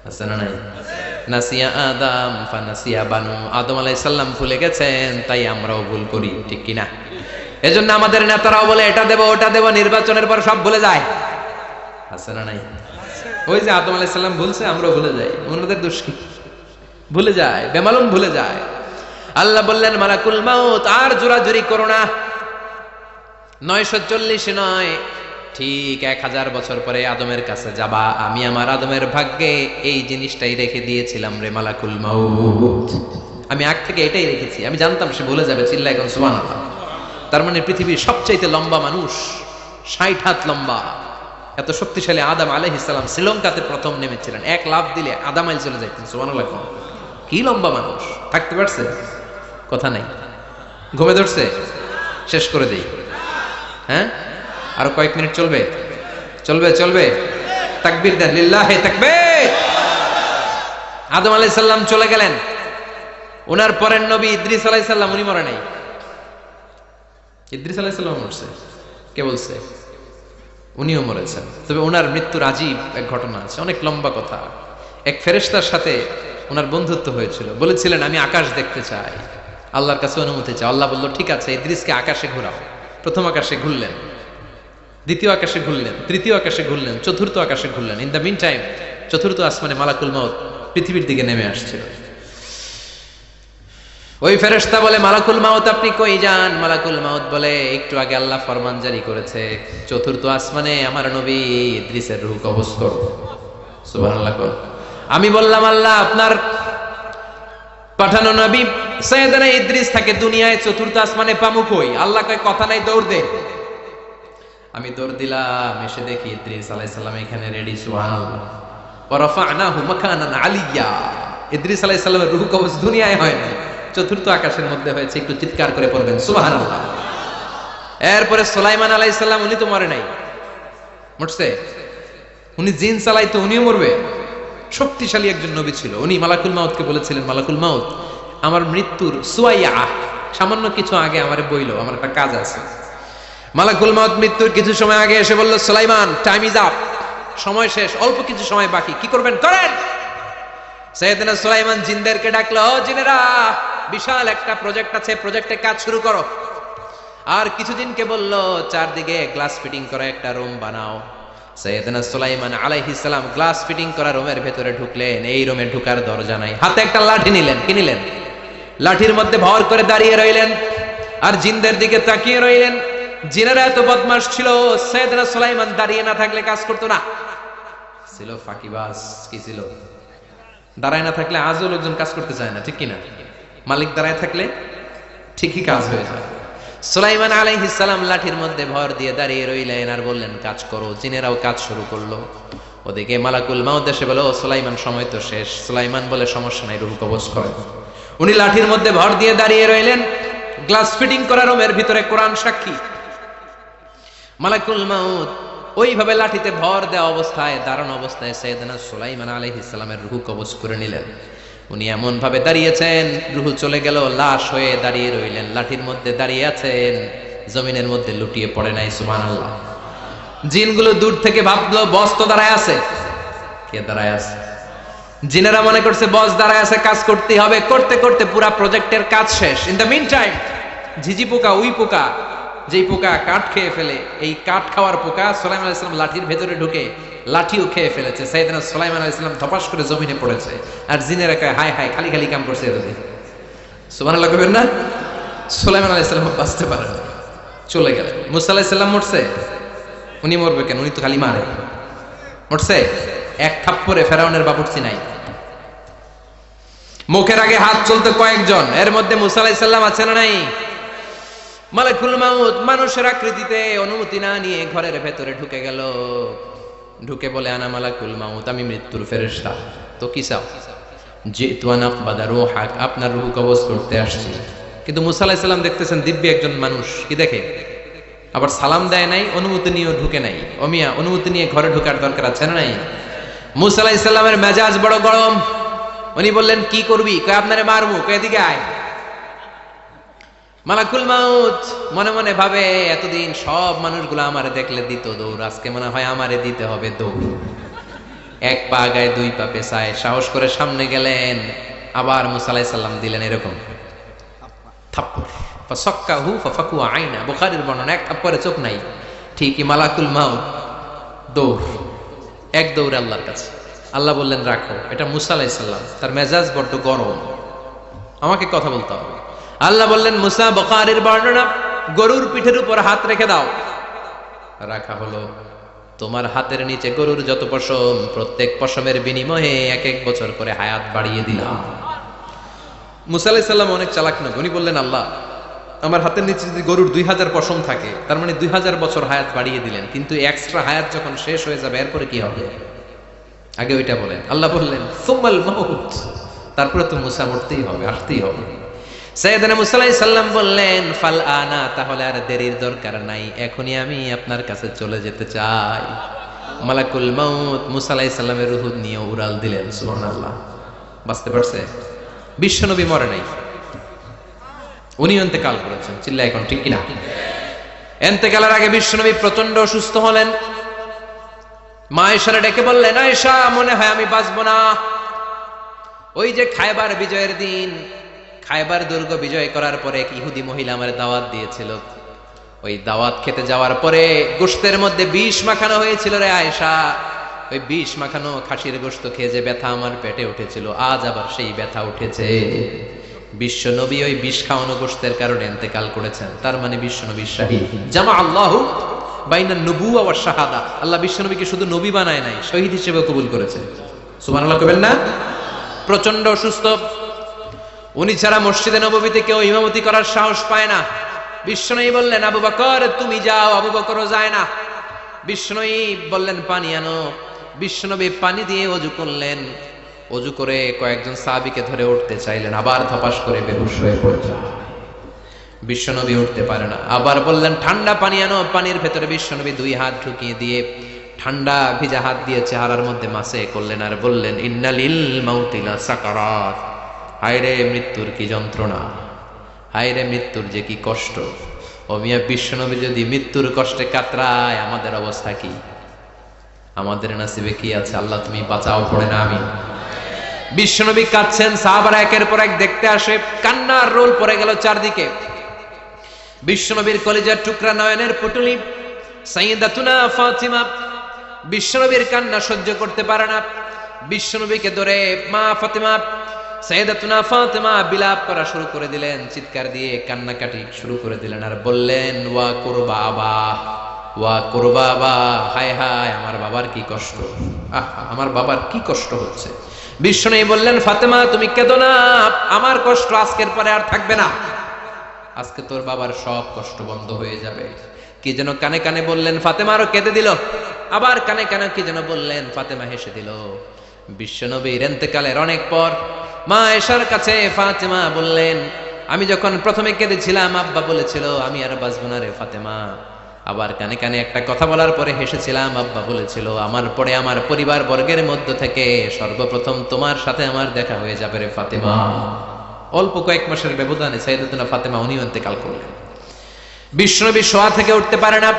আছে না নাই? নাসিয়া আদম ফানাসিয়া বানু, আদম আলাইহিস সালাম ভুলে গেছেন, তাই আমরাও ভুল করি, ঠিক কি না? এজন্য আমাদের নেতারাও বলে এটা দেব ওটা দেব, নির্বাচনের পর সব ভুলে যায়। আছে না নাই? ওই যে আদম আলাইহিস সালাম ভুলছে, আমরাও ভুলে যাই। ওনাদের দোষ কি? ভুলে যায়, বেমালুম ভুলে যায়। আল্লাহ বললেন, মালাকুল মাউত আর জোরাজুরি করো না। 940 নয়, ঠিক 1000 বছর পরে আদমের কাছে যাবা। আমি আমার আদমের ভাগ্যে এই জিনিসটাই রেখে দিয়েছিলাম রে মালাকুল মাউত। আমি আগ থেকে এটাই রেখেছি, আমি জানতাম সে ভুলে যাবে। চিল্লা এখন সুবহানাল্লাহ। তার মানে পৃথিবীর সবচাইতে লম্বা মানুষ, 60 হাত লম্বা, এত শক্তিশালী আদম আলাইহিস সালাম শ্রীলঙ্কাতে প্রথম নেমেছিলেন। এক লাফ দিলে আদা মাইল চলে যাইতেন। সুবহানাল্লাহ। কি লম্বা মানুষ! থাকতে পারছে? কথা নাই, ঘুমে ধরছে? শেষ করে দেই। হ্যাঁ, আরো কয়েক মিনিট চলবে? চলবে চলবে। তাকবীর দেন, লিল্লাহি তাকবীর। আদম আলাইহিস সালাম চলে গেলেন। ওনার পরের নবী ইদ্রিস আলাইহিস সালাম, উনি মরে নাই। ইদ্রিস আলাইহিস সালাম মরছে, কে বলছে? উনিও মরেছেন। তবে ওনার মৃত্যুর আজীব এক ঘটনা আছে, অনেক লম্বা কথা। এক ফেরেশতার সাথে ওনার বন্ধুত্ব হয়েছিল। বলেছিলেন, আমি আকাশ দেখতে চাই, আল্লাহর কাছে অনুমতি চাই। আল্লাহ বলল, ঠিক আছে, ইদ্রিসকে আকাশে ঘোরাও। প্রথম আকাশে ঘুরলেন, দ্বিতীয় আকাশে ঘুরলেন, তৃতীয় আকাশে ঘুরলেন, চতুর্থ আকাশে ঘুরলেন। ইন দ্য মিন টাইম চতুর্থ আসমানে মালাকুল মাউত পৃথিবীর দিকে নেমে আসছিল। ওই ফেরেশতা বলে, মালাকুল মাউত আপনি কই যান? মালাকুল মাউত বলে, একটু আগে আল্লাহ ফরমান জারি করেছে, চতুর্থ আসমানে আমার নবী ইদ্রিসের রূহ কবজ করো। সুবহানাল্লাহ। আমি বললাম, আল্লাহ আপনার পাঠানো নবী সাইয়েদনা ইদ্রিস থাকে দুনিয়ায়, চতুর্থ আসমানে পামু কই? আল্লাহ কয়, কথা নাই, দৌড় দে। আমি দৌড় দিলাম, এসে দেখি ইদ্রিস আলাইহিস সালাম এখানে রেডি। সুবহানাল্লাহ। ওয়া রাফা'নাহু মাকানান আলিয়্যা। ইদ্রিস আলাইহিস সালামের রূহ কবজ দুনিয়ায় হয় না, চতুর্থ আকাশের মধ্যে হয়েছে। একটু চিৎকার করে পড়বেন সুবহানাল্লাহ। এরপরে সুলাইমান আলাইহিস সালাম, উনি তো মরে নাই, মরছে? উনি জিন চালাইতো, উনিও মরবে? শক্তিশালী একজন নবী ছিল। উনি মালাকুল মাউতকে বলেছিলেন, মালাকুল মাউত আমার মৃত্যুর সুয়াইয়া, সামান্য কিছু আগে আমারে বইলো, আমার একটা কাজ আছে। মালাকুল মাউত মৃত্যুর কিছু সময় আগে এসে বলল, সুলাইমান টাইম ইজ আপ, সময় শেষ, অল্প কিছু সময় বাকি, কি করবেন করেন। সাইয়েদনা সুলাইমান জিনদেরকে ডাকলো, ও জিনেরা, বিশাল একটা প্রজেক্ট আছে, প্রজেক্টে কাজ শুরু করো। আর কিছুদিনকে বলল, চারদিকে গ্লাস ফিটিং করা একটা রুম বানাও। সাইয়েদনা সুলাইমান আলাইহিস সালাম গ্লাস ফিটিং করা রুমের ভেতরে ঢুকলেন। এই রুমে ঢুকার দরজা নাই, হাতে একটা লাঠি নিলেন। কি নিলেন? লাঠির মধ্যে ভর করে দাঁড়িয়ে রইলেন আর জিনদের দিকে তাকিয়ে রইলেন। জিনেরা এত বদমাশ ছিল, সাইয়েদনা সুলাইমান দাঁড়িয়ে না থাকলে কাজ করতো না। ছিল ফাঁকিবাজ। কি ছিল? দাঁড়ায় না থাকলে আজও লোকজন কাজ করতে চায় না, ঠিক কিনা? মালিক দাঁড়ায় থাকলে ঠিকই কাজ হয়ে যায়। সুলাইমান আলাইহিস সালাম লাঠির মধ্যে ভর দিয়ে দাঁড়িয়ে রইলেন আর বললেন, কাজ করো। জিনেরাও কাজ শুরু করলো। ওদিকে মালাকুল মাউত এসে বলে, ও সুলাইমান সময় তো শেষ। সুলাইমান বলে, সমস্যা নাই, রূহ কবজ করেন। উনি লাঠির মধ্যে ভর দিয়ে দাঁড়িয়ে রইলেন। গ্লাস ফিটিং করা রুমের ভিতরে কোরআন সাক্ষী। মালাকুল মাউত ওইভাবে লাঠিতে ভর দেওয়া অবস্থায়, দাঁড়ানো অবস্থায় সাইয়েদনা সুলাইমান আলাইহিস সালামের রূহ কবজ করে নিলেন। উনি এমন ভাবে দাঁড়িয়েছেন, রূহ চলে গেল, লাশ হয়ে দাঁড়িয়ে রইলেন। লাঠির মধ্যে দাঁড়িয়ে আছেন, জমিনের মধ্যে লুটিয়ে পড়ে নাই। সুবহানাল্লাহ। জিনগুলো দূর থেকে ভাবলো, বস তো দাঁড়ায় আছে। কে দাঁড়ায় আছে? জিনেরা মনে করছে বস দাঁড়ায় আছে, কাজ করতেই হবে, করতে করতে পুরা প্রজেক্টের কাজ শেষ। ইন দ্য মিন টাইম ঝিঝি পোকা, উই পোকা, যেই পোকা কাঠ খেয়ে ফেলে, এই কাঠ খাওয়ার পোকা সুলাইমান আলাইহিস সালাম লাঠির ভেতরে ঢুকে লাঠিও খেয়ে ফেলেছে। সাইয়েদনা সুলাইমান আলাইহিস সালাম ধপাস করে জমিনে পড়েছে, আর জিনেরা কয় হায় হায়, খালি খালি কাম করছে এতদিন। সুবহানাল্লাহ কইবেন না? সুলাইমান আলাইহিস সালাম বাঁচতে পারেন, চলে গেলেন। মুসা আলাইহিস সালাম মরছে, উনি মরবে কেন? উনি তো খালি মারে। মরছে এক থাপ্পড়ে ফেরাউনের বাবুর্চি নাই। মুখের আগে হাত চলতে কয়েকজন, এর মধ্যে মুসা আলাইহিস সালাম আছে না নাই? মালাকুল মাউত মানুষের আকৃতিতে অনুমতি না নিয়ে ঘরের ভেতরে ঢুকে গেল। ঢুকে বলে আনা মালাকুল মাউত, আমি মৃত্যুর ফেরেশতা। তো কি চাও? জিতু আন আকবাদা রূহাক, আপনার রূহ কবজ করতে আসছি। কিন্তু মুসা আলাইহিস সালাম দেখতেছেন দিব্য একজন মানুষ, কি দেখে? আবার সালাম দেয় নাই, অনুমতি নিয়েও ঢুকে নাই। অমিয়া অনুমতি নিয়ে ঘরে ঢোকার দরকার আছে না নাই? মুসা আলাইহিস সালামের মেজাজ বড় গরম। উনি বললেন কি করবি? কয় আপনারে মারমু। কয় এদিকে আয়। মালাকুল মাউত মনে মনে ভাবে এতদিন সব মানুষগুলো আমারে দেখলে দিত দৌড়, আজকে মনে হয় আমারে দিতে হবে দৌড়। এক পা গায়ে দুই পা পেছায় সাহস করে সামনে গেলেন। আবার মুসা আলাইহিস সালাম দিলেন এরকম থাপ্পড়। ফাসাক্কাহু ফাফাকু আইনা, বুখারীর বর্ণনা, এক থাপ্পড়ে চোখ নাই। ঠিকই মালাকুল মাউত দৌড়, এক দৌড়ে আল্লাহর কাছে। আল্লাহ বললেন রাখো, এটা মুসা আলাইহিস সালাম, তার মেজাজ বড্ড গরম, আমাকে কথা বলতে হবে। আল্লাহ বললেন মুসা, বুখারীর বর্ণনা, গরুর পিঠের উপর হাত রেখে দাও। রাখা হলো। তোমার হাতের নিচে গরুর যত পশম, প্রত্যেক পশমের বিনিময়ে এক এক বছর করে হায়াত বাড়িয়ে দিলাম। মুসা আলাইহিস সালাম অনেক চালাক না, উনি বললেন আল্লাহ আমার হাতের নিচে যদি গরুর 2000 পশম থাকে, তার মানে 2000 বছর হায়াত বাড়িয়ে দিলেন, কিন্তু এক্সট্রা হায়াত যখন শেষ হয়ে যাবে এরপরে কি হবে? আগে ওইটা বলেন। আল্লাহ বললেন সুম্মাল মাউত, তারপরে তো মুসা মরতেই হবে, আসতেই হবে। সাইয়েদনা মুসা আলাইহিস সালাম বললেন ফাল আনা, তাহলে আর দেরির দরকার নাই, এখনই আমি আপনার কাছে চলে যেতে চাই। মালাকুল মাউত মুসা আলাইহিস সালামের রূহ নিয়ে উড়াল দিলেন। সুবহানাল্লাহ। বাঁচতে পারছে? বিশ্বনবী মরে নাই, উনি ইন্তেকাল করেছেন। চিল্লা এখন ঠিক কিনা? ইন্তেকালের আগে বিশ্বনবী প্রচন্ড অসুস্থ হলেন। মা আয়েশারে ডেকে বললেন আয়েশা, মনে হয় আমি বাঁচবো না। ওই যে খায়বার বিজয়ের দিন, খায়বার দুর্গ বিজয় করার পরে এক ইহুদি মহিলা আমার দাওয়াত দিয়েছিল, ওই দাওয়াত খেতে যাওয়ার পরে গোশতের মধ্যে বিষ মাখানো হয়েছিল রে আয়েশা। ওই বিষ মাখানো খাসির গোশত খেয়ে যে ব্যথা আমার পেটে উঠেছিল, আজ আবার সেই ব্যথা উঠেছে। বিশ্ব নবী ওই বিষ খাওয়ানো গোশতের কারণে ইন্তেকাল করেছেন, তার মানে বিশ্ব নবী শাহীদ। জামা আল্লাহু বাইনা নবুওয়া ওয়া শাহাদা, আল্লাহ বিশ্ব নবীকে শুধু নবী বানায় নাই, শহীদ হিসেবে কবুল করেছে। সুবহানাল্লাহ কইবেন না? প্রচন্ড অসুস্থ, উনি ছাড়া মসজিদে নববীতে কেউ ইমামতি করার সাহস পায় না। বিশ্বনবী বললেন আবু বকর তুমি যাও, আবু বকরও যায় না। বিশ্বনবী বললেন পানি আনো, বিশ্বনবী পানি দিয়ে ওযু করলেন। ওযু করে কয়েকজন সাহাবীকে ধরে উঠতে চাইলেন, আবার ধপাস করে বেহুশ হয়ে পড়লেন। বিশ্বনবী উঠতে পারে না, আবার বললেন ঠান্ডা পানি আনো। পানির ভেতরে বিশ্বনবী দুই হাত ঢুকিয়ে দিয়ে ঠান্ডা ভিজা হাত দিয়ে চেহারার মধ্যে মাসে করলেন, আর বললেন ইন্নালিল মাউতি লা সাকারাত, হায়রে মৃত্যুর কি যন্ত্রণা, হায়রে মৃত্যুর যে কি কষ্ট। ও মিয়া, বিশ্বনবী যদি মৃত্যুর কষ্টে কাতরায়, আমাদের অবস্থা কি? আমাদের নসিবে কি আছে? আল্লাহ তুমি বাঁচাও, পড়ে না আমি। বিশ্বনবী কাঁদছেন, সাহাবারা একের পর এক দেখতে আসে, কান্নার রোল পড়ে গেল চারদিকে। বিশ্বনবীর কলিজার টুকরা নয়নের পুটুলি সাইয়্যিদাতুনা ফাতিমা বিশ্বনবীর কান্না সহ্য করতে পারে না। বিশ্বনবীকে ধরে মা ফাতিমা, সাইয়্যিদাতুনা ফাতিমা বিলাপ করা শুরু করে দিলেন, চিৎকার দিয়ে কান্নাকাটি শুরু করে দিলেন, আর বললেন ওয়া কুরবাবা, ওয়া কুরবাবা, হায় হায় আমার বাবার কি কষ্ট, আহা আমার বাবার কি কষ্ট হচ্ছে। বিশ্বনবী বললেন ফাতেমা তুমি কেঁদো না, আমার কষ্ট আজকের পরে আর থাকবে না, আজকে তোর বাবার সব কষ্ট বন্ধ হয়ে যাবে। কি যেন কানে কানে বললেন, ফাতেমা আরো কেঁদে দিল। আবার কানে কানে কি যেন বললেন, ফাতেমা হেসে দিল। বিশ্বনবীর ইন্তেকালের অনেক পর মা আয়েশার কাছে ফাতেমা বললেন, আমি যখন প্রথমে কেঁদেছিলাম আব্বা বলেছিল আমি আর বাঁচবো না রে ফাতেমা। আবার কানে কানে একটা কথা বলার পরে হেসেছিলাম, আব্বা বলেছিল আমার পরে আমার পরিবার বর্গের মধ্য থেকে সর্বপ্রথম তোমার সাথে আমার দেখা হয়ে যাবে রে ফাতেমা। অল্প কয়েক মাসের ব্যবধানে সাইয়্যিদাতুনা ফাতেমা উনিও ইন্তেকাল করলেন। বিশ্বনবী শোয়া থেকে উঠতে পারে না।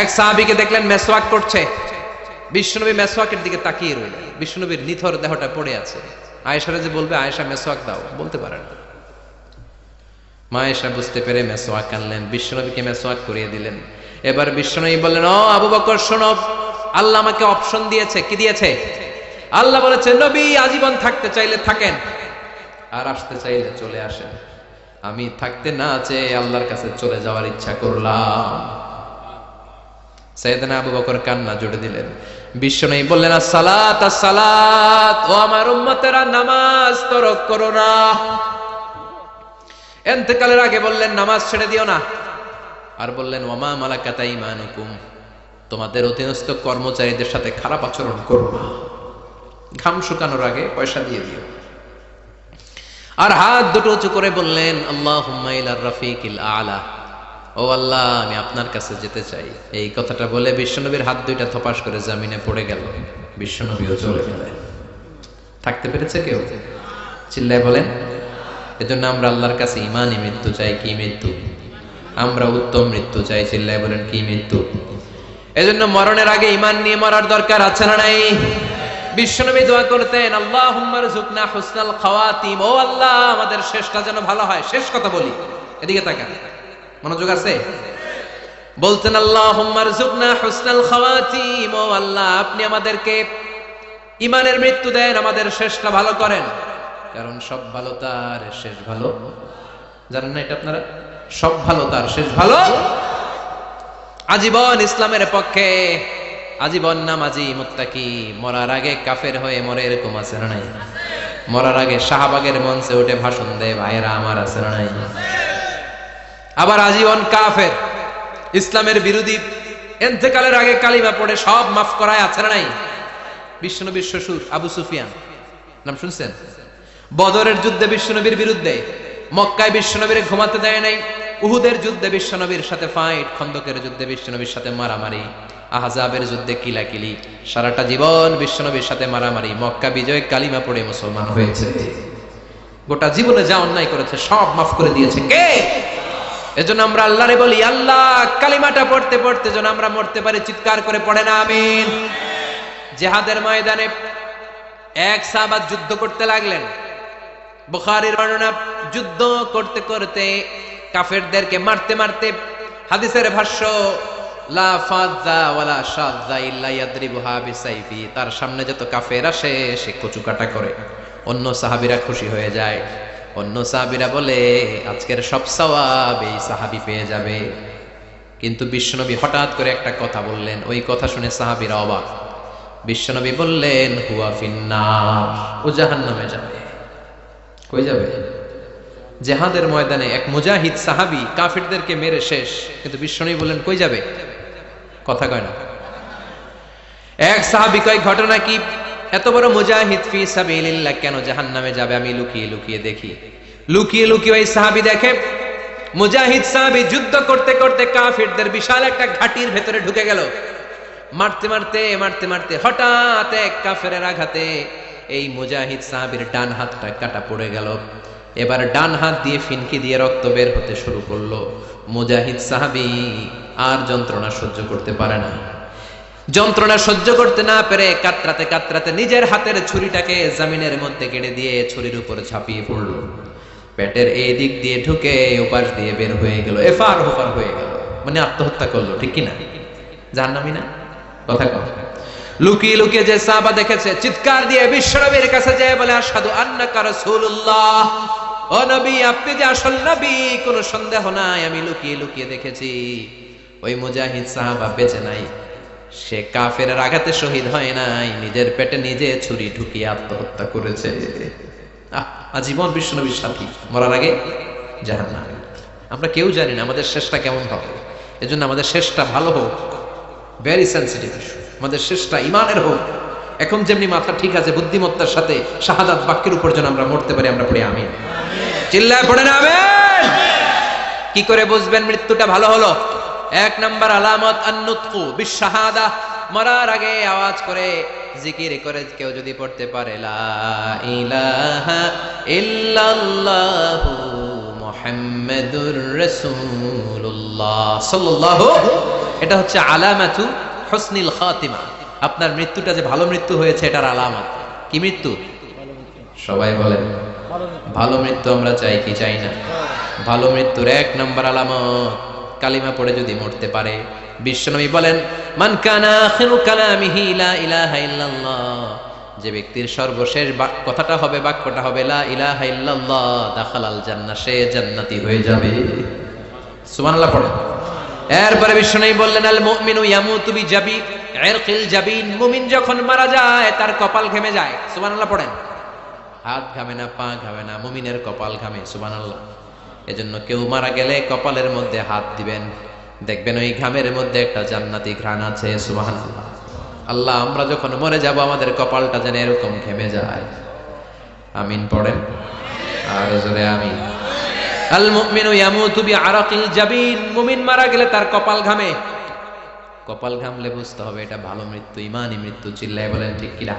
এক সাহাবীকে দেখলেন মেসওয়াক করছে, বিশ্বনবী মেসওয়াকের দিকে তাকিয়ে রইলেন। বিশ্বনবীর নিথর দেহটা পড়ে আছে। আয়েশারা যে বলবে আয়েশা মেসওয়াক দাও, বলতে পারে না। মা আয়েশা বুঝতে পেরে মেসওয়াক আনলেন, বিশ্বনবীকে মেসওয়াক করিয়ে দিলেন। এবার বিশ্বনবী বললেন, ও আবু বকর শোনো, আল্লাহ আমাকে অপশন দিয়েছে। কি দিয়েছে? আল্লাহ বলেছে নবী আজীবন থাকতে চাইলে থাকেন, আর আসতে চাইলে চলে আসেন। আমি থাকতে না চেয়ে আল্লাহর কাছে চলে যাওয়ার ইচ্ছা করলাম। সাইয়েদনা আবু বকর কান্না জুড়ে দিলেন। বিশ্বনবী বললেন, আসসালাত আসসালাত, ও আমার উম্মতেরা নামাজ তরক করো না। ইন্তেকালের আগে বললেন নামাজ ছেড়ে দিও না। আর বললেন, ওয়ামা মালাকাত আইমানুকুম, তোমাদের অধীনস্থ কর্মচারীদের সাথে খারাপ আচরণ করো না। ঘাম শুকানোর আগে পয়সা দিয়ে দিও। আর হাত দুটো উঁচু করে বললেন, আল্লাহুম্মা ইলার রাফিকিল আলা, ও আল্লাহ আমি আপনার কাছে যেতে চাই। এই কথাটা বলে বিশ্বনবীর হাত দুইটা থপাস করে জমিনে পড়ে গেল। বিশ্বনবীও চলে গেলেন। থাকতে পেরেছে কেউ? চিল্লায় বলেন। এজন্য আমরা আল্লাহর কাছে ঈমানি মৃত্যু চাই। কি মৃত্যু? আমরা উত্তম মৃত্যু চাই। চিল্লায় বলেন কি মৃত্যু? এজন্য মরণের আগে ঈমান নিয়ে মরার দরকার আছে না নাই? বিশ্বনবী দোয়া করতেন, আল্লাহুম্মা রযুকনা হুসনাল খাওয়াতিম, ও আল্লাহ আমাদের শেষটা যেন ভালো হয়। শেষ কথা বলি, এদিকে তাকান, মনোযোগ আছে? বলতেন, আল্লাহুম্মা রযুকনা হুসনাল খাওয়াতিম, ও আল্লাহ আপনি আমাদেরকে ঈমানের মৃত্যু দেন, আমাদের শেষটা ভালো করেন। কারণ সব ভালো তার শেষ ভালো। জানেন না এটা আপনারা? সব ভালো তার শেষ ভালো। আজীবন ইসলামের পক্ষে, আজীবন নামাজি মুত্তাকি, মরার আগে কাফের হয়ে মরে, এরকম আছে না নাই? মরার আগে শাহবাগের মঞ্চে উঠে ভাষণ দেয়, ভাইয়েরা আমার, আছে না নাই? আবার আজীবন কাফের, ইসলামের বিরোধী, ইন্তেকালের আগে কালিমা পড়ে সব মাফ করায়, আছে না নাই? বিশ্বনবীর শ্বশুর আবু সুফিয়ান, নাম শুনছেন? বদরের যুদ্ধে বিশ্বনবীর বিরুদ্ধে, মক্কায় বিশ্বনবীর ঘুমাতে দেয় নাই, উহুদের যুদ্ধে বিশ্বনবীর সাথে ফাইট, খন্দকের যুদ্ধে বিশ্বনবীর সাথে মারামারি, আহজাবের যুদ্ধে কিলাকিলি, সারাটা জীবন বিশ্বনবীর সাথে মারামারি, মক্কা বিজয় কালিমা পড়ে মুসলমান হয়েছে। গোটা জীবনে যা অন্যায় করেছে সব মাফ করে দিয়েছে কে? এজন্য আমরা আল্লাহরে বলি, আল্লাহ কালিমাটা পড়তে পড়তে যেন আমরা মরতে পারি। চিৎকার করে পড়ে না আমিন। জিহাদের ময়দানে এক সাহাবা যুদ্ধ করতে লাগলেন। বুখারীর বর্ণনা, যুদ্ধ করতে করতে কাফেরদেরকে মারতে মারতে, হাদিসের ভাষ্য, লা ফাযা ওয়ালা শাযা ইল্লা ইয়াদরিবুহা বিসাইফি, তার সামনে যত কাফের আসে সে কচুকাটা করে। অন্য সাহাবীরা খুশি হয়ে যায়। অন্য সাহাবীরা বলে আজকের সব সওয়াব এই সাহাবী পেয়ে যাবে। কিন্তু বিশ্বনবী হঠাৎ করে একটা কথা বললেন, ওই কথা শুনে সাহাবীরা অবাক। বিশ্বনবী বললেন, হুয়া ফিন্নার, ও জাহান্নামে যাবে। কই যাবে? জিহাদের ময়দানে এক মুজাহিদ সাহাবী কাফিরদেরকে মেরে শেষ, কিন্তু বিশ্বনবী বললেন কই যাবে? কথা কয় না। এক সাহাবী কয়, ঘটনা কি? এত বড় মুজাহিদ ফি সাবিলিল্লাহ কেন জাহান্নামে যাবে? আমি লুকিয়ে লুকিয়ে দেখি। লুকিয়ে লুকিয়ে ওই সাহাবী দেখে, মুজাহিদ সাহাবী যুদ্ধ করতে করতে কাফিরদের বিশাল একটা ঘাটির ভেতরে ঢুকে গেল। মারতে মারতে মারতে মারতে হঠাৎ এক কাফেরের আঘাতে এই মুজাহিদ সাহাবীর ডান হাতটা কাটা পড়ে গেল। এবার ডান হাত দিয়ে ফিনকি দিয়ে রক্ত বের হতে শুরু করলো। মুজাহিদ সাহাবী আর যন্ত্রণা সহ্য করতে পারে না। যন্ত্রণা সহ্য করতে না পেরে কাতরাতে কাতরাতে নিজের হাতের ছুরিটাকে জমিনের মধ্যে কেটে দিয়ে ছুরির উপর ঝাঁপিয়ে পড়লো। পেটের এই দিক দিয়ে ঢুকে ওপাশ দিয়ে বের হয়ে গেল, এফার ওপার হয়ে গেল, মানে আত্মহত্যা করলো। ঠিক কিনা? জাহান্নামী না? কথা কম। লুকিয়ে লুকিয়ে যে সাহাবা দেখেছে, চিৎকার দিয়ে বিশ্বনবীর কাছে যায় বলে, আশহাদু আন্নাকা রাসূলুল্লাহ, ও নবী আপনি যে আসল নবী, কোনো সন্দেহ নাই, আমি লুকিয়ে লুকিয়ে দেখেছি। ওই মুজাহিদ সাহাবা বেঁচে নাই, সে কাফেরের আঘাতে শহীদ হয় নাই, নিজের পেটে নিজে ছুরি ঢুকিয়ে আত্মহত্যা করেছে। আজীবন বিশ্বনবীর সাথী, মরার আগে জাহান্নামে। আমরা কেউ জানি না আমাদের শেষটা কেমন হবে। এজন্য আমাদের শেষটা ভালো হোক, ভেরি সেন্সিটিভ ইস্যু। আমাদের শেষটা ইমানের হোক। এখন যেমনি মাথা ঠিক আছে, বুদ্ধিমত্তার সাথে শাহাদাত বাক্যের উপর যেন আমরা মরতে পারি। আমরা পড়ি আমিন। চিল্লায় পড়েন আমিন। কি করে বুঝবেন মৃত্যুটা ভালো হলো? এক নাম্বার আলামত আন-নুতকু বিশ-শাহাদা, মরার আগে আওয়াজ করে জিকির করে কেউ যদি পড়তে পারে, লা ইলাহা ইল্লাল্লাহু মুহাম্মাদুর রাসূলুল্লাহ সাল্লাল্লাহু, এটা হচ্ছে আলামাতু হুসনিল খাতিমা। আপনার মৃত্যুটা যে ভালো মৃত্যু হয়েছে এটার আলামত। কি মৃত্যু? সবাই বলেন ভালো মৃত্যু আমরা চাই কি চাই না? ভালো মৃত্যুর এক নম্বর আলামত কালিমা পড়ে যদি মরতে পারে। বিশ্বনবী বলেন, মান কানা আখিরু কালামিহি লা ইলাহা ইল্লাল্লাহ, যে ব্যক্তির সর্বশেষ কথাটা হবে, বাক্যটা হবে লা ইলাহা ইল্লাল্লাহ, দাখালাল জান্নাহ, সে জান্নাতি হয়ে যাবে। সুবহানাল্লাহ পড়ে। এরপরে বিশ্বনবী বললেন, আল মুমিনু ইয়ামুতু বিজাবি ইরকিল জাবিন, মুমিন যখন মারা যায় তার কপাল ঘেমে যায়। সুবহানাল্লাহ পড়েন। হাত ঘামে না, পা ঘামে না, মুমিনের কপাল ঘামে। সুবহানাল্লাহ। এজন্য কেউ মারা গেলে কপালের মধ্যে হাত দিবেন, দেখবেন ওই ঘামের মধ্যে একটা জান্নাতি ঘ্রাণ আছে। সুবহানাল্লাহ। আল্লাহ, আমরা যখন মরে যাব আমাদের কপালটা যেন এরকম ঘেমে যায়। আমিন পড়েন আর জোরে আমিন। আল মুমিনু ইয়ামুতু বিআরাকিল জাবিন, মুমিন মারা গেলে তার কপাল ঘামে। কপাল ঘামলে বুঝতে হবে এটা ভালো মৃত্যু, ইমানি মৃত্যু। চিল্লায় বলেন ঠিক কিনা?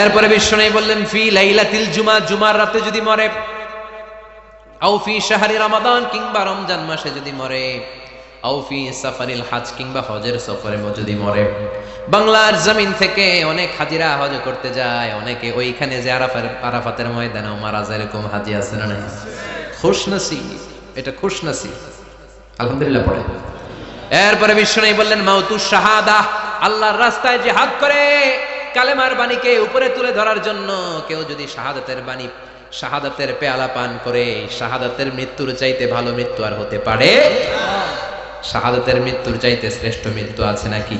এরপরে বিশ্বনবী বললেন, ফি লাইলাতিল জুমা, জুমার রাতে যদি মরে, আও ফি শাহরি রমাদান, কিংবা রমজান মাসে যদি মরে, আও ফি সাফারিল হজ, কিংবা হজের সফরে যদি মরে। বাংলার জমিন থেকে অনেক হাজিরা হজ করতে যায়, অনেকে ওইখানে যে আরাফাতের ময়দানেও মারা যায়, এরকম হাজি আছে না নাই? খুশনসিব, এটা খুশনসিব। আলহামদুলিল্লাহ পড়ে। এরপরে বিশ্বনবী বললেন, মাউতুশ শাহাদা, আল্লাহর রাস্তায় জিহাদ করে কালেমার বাণীকে উপরে তুলে ধরার জন্য কেউ যদি শাহাদাতের বাণী, শাহাদাতের পেয়ালা পান করে, শাহাদাতের মৃত্যুর চাইতে ভালো মৃত্যু আর হতে পারে? শাহাদাতের মৃত্যুর চাইতে শ্রেষ্ঠ মৃত্যু আছে নাকি?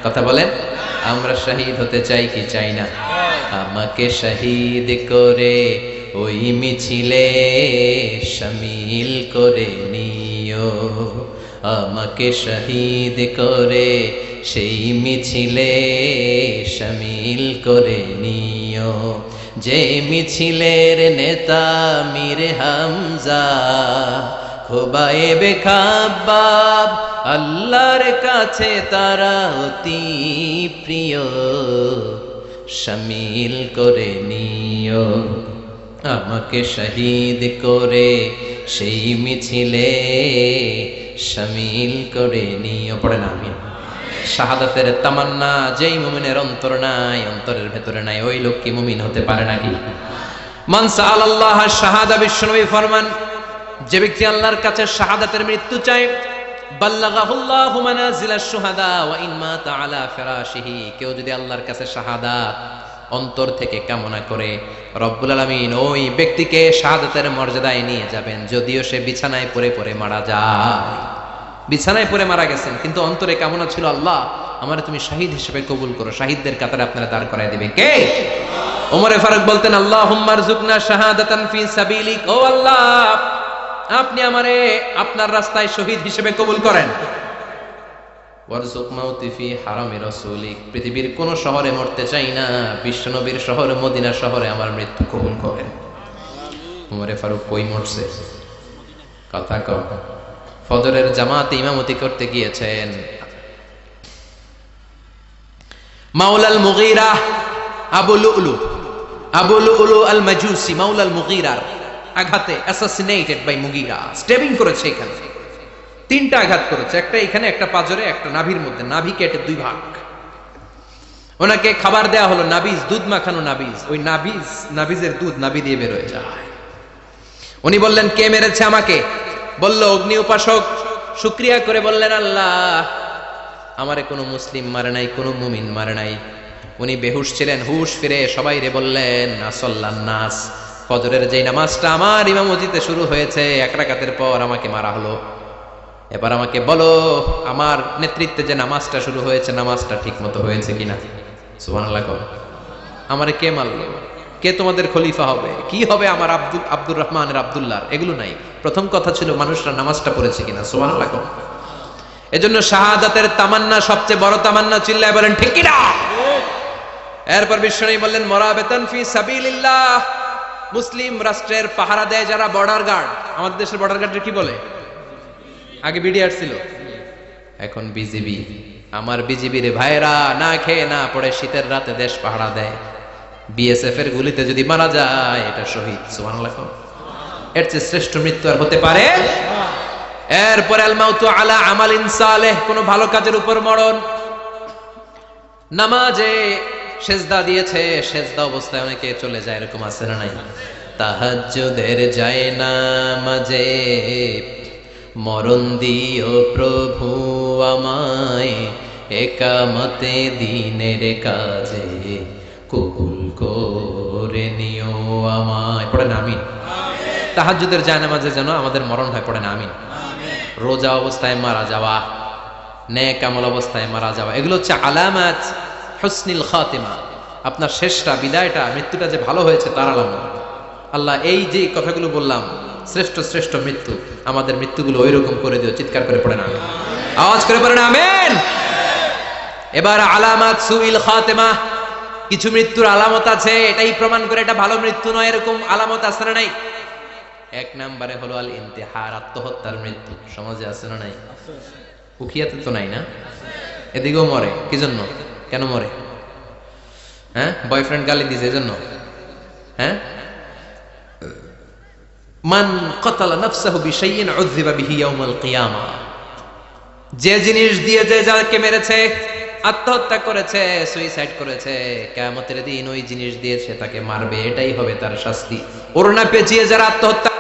কথা বলেন। আমরা শহীদ হতে চাই কি চাই না? আমাকে শহীদ করে ওই মিছিলে শামিল করে নিও, আমাকে শহীদ করে সেই মিছিলে শামিল করে নিও, যে মিছিলের নেতা মীর হামজা, খোবায়েবে খাব্বাব, আল্লাহর কাছে তারা অতি প্রিয়, শামিল করে নিও, আমাকে শহীদ করে সেই মিছিলে শামিল করে নিও। পড়ে না আমিন। শাহাদাতের তামান্না যেই মুমিনের অন্তর নাই, অন্তরের ভেতরে নাই, ওই লোক কি মুমিন হতে পারে নাকি? মান সাআলাল্লাহ শাহাদা, বিশ্বনবী ফরমান, যে ব্যক্তি আল্লাহর কাছে শাহাদাতের মৃত্যু চায়, বাল্লাগাহুল্লাহু মানাজিলাশ শুহাদা ওয়া ইন মাতা আলা ফিরাশিহি, কেউ যদি আল্লাহর কাছে শাহাদাত অন্তর থেকে কামনা করে, রব্বুল আলামিন ওই ব্যক্তিকে শাহাদাতের মর্যাদায় নিয়ে যাবেন, যদিও সে বিছানায় পড়ে পড়ে মারা যায়। বিছানায় পড়ে মারা গেছেন, কিন্তু অন্তরে কামনা ছিল, আল্লাহ আমারে তুমি শহীদ হিসেবে কবুল করো, শহীদদের কাতারে আপনারা দাঁড় করায় দিবে কে? ওমরে ফারুক বলতেন, আল্লাহুম্মা আরযুকনা শাহাদাতান ফি সাবিলিক, ও আল্লাহ আপনি আমারে আপনার রাস্তায় শহীদ হিসেবে কবুল করেন। ওয়ারযুক মাউতি ফি হারামি রাসূলিক, পৃথিবীর কোন শহরে মরতে চাই না, বিশ্বনবীর শহর মদিনা শহরে আমার মৃত্যু কবুল করেন। ওমরে ফারুক কই মরছে? কথা কও। ফজরের জামাতে ইমামতি করতে গিয়েছেন, মাওলাল মুগীরা আবু লুলু আল মাজুসি, মাওলাল মুগীরার আঘাতে অ্যাসাসিনেটেড বাই মুগীরা, স্টেবিং করেছে। এখানে তিনটা আঘাত করেছে, একটা এখানে, একটা পাজরে, একটা নাভির মধ্যে, নাভি কেটে দুই ভাগ। ওনাকে খাবার দেয়া হলো নাবিজ, দুধ মাখানো নাবিজ, ওই নাবিজের দুধ নাভি দিয়ে বের হয়ে যায়। উনি বললেন, কে মেরেছে আমাকে? বলল, অগ্নি উপাসক। শুকরিয়া করে বললেন, আল্লাহ আমারে কোনো মুসলিম মারে নাই, কোনো মুমিন মারে নাই। উনি বেহুশ ছিলেন, হুশ ফিরে সবাই রে বললেন, আসল্লান নাস, ফজরের যেই নামাজটা আমার ইমামতিতে শুরু হয়েছে, এক রাকাতের পর আমাকে মারা হলো। এবার আমাকে বলো, আমার নেতৃত্বে যে নামাজটা শুরু হয়েছে, নামাজটা ঠিক মতো হয়েছে কিনা? সুবহানাল্লাহ। আমারে কে মারলো? কে তোমাদের খলিফা হবে? কি হবে আমার আব্দুর রহমানের আব্দুল্লাহর? এগুলো নাই। প্রথম কথা ছিল মানুষরা নামাজটা পড়েছে কিনা। সুবহানাল্লাহ। এজন্য শাহাদাতের তামান্না সবচেয়ে বড় তামান্না। চিল্লায় বলেন ঠিক কিনা? এরপর বিশ্বনবী বললেন, মুরাবিতান ফি সাবিলিল্লাহ, মুসলিম রাষ্ট্রের পাহারা দেয় যারা, বর্ডার গার্ড। আমাদের দেশের বর্ডার গার্ডের কি বলে? আগে বিডিআর ছিল, এখন বিজিবি। আমার বিজিবির ভাইরা না খেয়ে না পড়ে শীতের রাতে দেশ পাহারা দেয়। বিএসএফ এর গুলিতে যদি মারা যায়, এটা শহীদ। সুবহানাল্লাহ। এর চেয়ে শ্রেষ্ঠ মৃত্যু আর হতে পারে? এরপরে আল মাউতু আলা আমালিন সালেহ, কোন ভালো কাজের উপর মরণ। নামাজে সেজদা দিয়েছে, সেজদা অবস্থায় অনেকে চলে যায়, এরকম আছে না নাই? তাহাজ্জুদের যায় নামাজে মরণ দিও প্রভু আমায়, একামতে দিনের কাজে কবুল করে নিও আমায়। পড়েন আমিন। তাহাজ্জুদের যায় নামাজে যেন আমাদের মরণ হয়, পড়েন আমিন। রোজা অবস্থায় মারা যাওয়া, নেক আমল অবস্থায় মারা যাওয়া, এগুলো হচ্ছে আলামাত হুসনিল খাতিমা। আপনার শেষটা, বিদায়টা, মৃত্যুটা যে ভালো হয়েছে তার আলামত। আল্লাহ এই যে কথাগুলো বললাম, শ্রেষ্ঠ শ্রেষ্ঠ মৃত্যু, আমাদের মৃত্যুগুলো ওইরকম করে দিও। চিৎকার করে পড়েন আমিন, আওয়াজ করে পড়েন আমিন। এবার আলামাত সুইল খাতিমা, কিছু মৃত্যুর আলামত আছে, এটাই প্রমাণ করে এটা ভালো মৃত্যু নয়, এরকম আলামত আছে না নাই? এক নম্বরে হলো আল ইন্তিহার, আত্মহত্যার মৃত্যু। সমাজে আছে না নাই? উখিয়াতে তো নাই না? এদিকেও মরে, কি জন্য? কেন মরে? হ্যাঁ, বয়ফ্রেন্ড গালি দিয়েছে এজন্য? হ্যাঁ, মান কতালা নাফসাহু বিশাইইন উযযিবা বিহি ইয়াউমাল কিয়ামা। যে জিনিস দিয়ে যে যাকে মেরেছে, আত্মহত্যা করেছে, সুইসাইড করেছে, কিয়ামতের দিন ওই জিনিস দিয়ে সে তাকে মারবে, এটাই হবে তার শাস্তি। ওড়না পেঁচিয়ে যারা আত্মহত্যা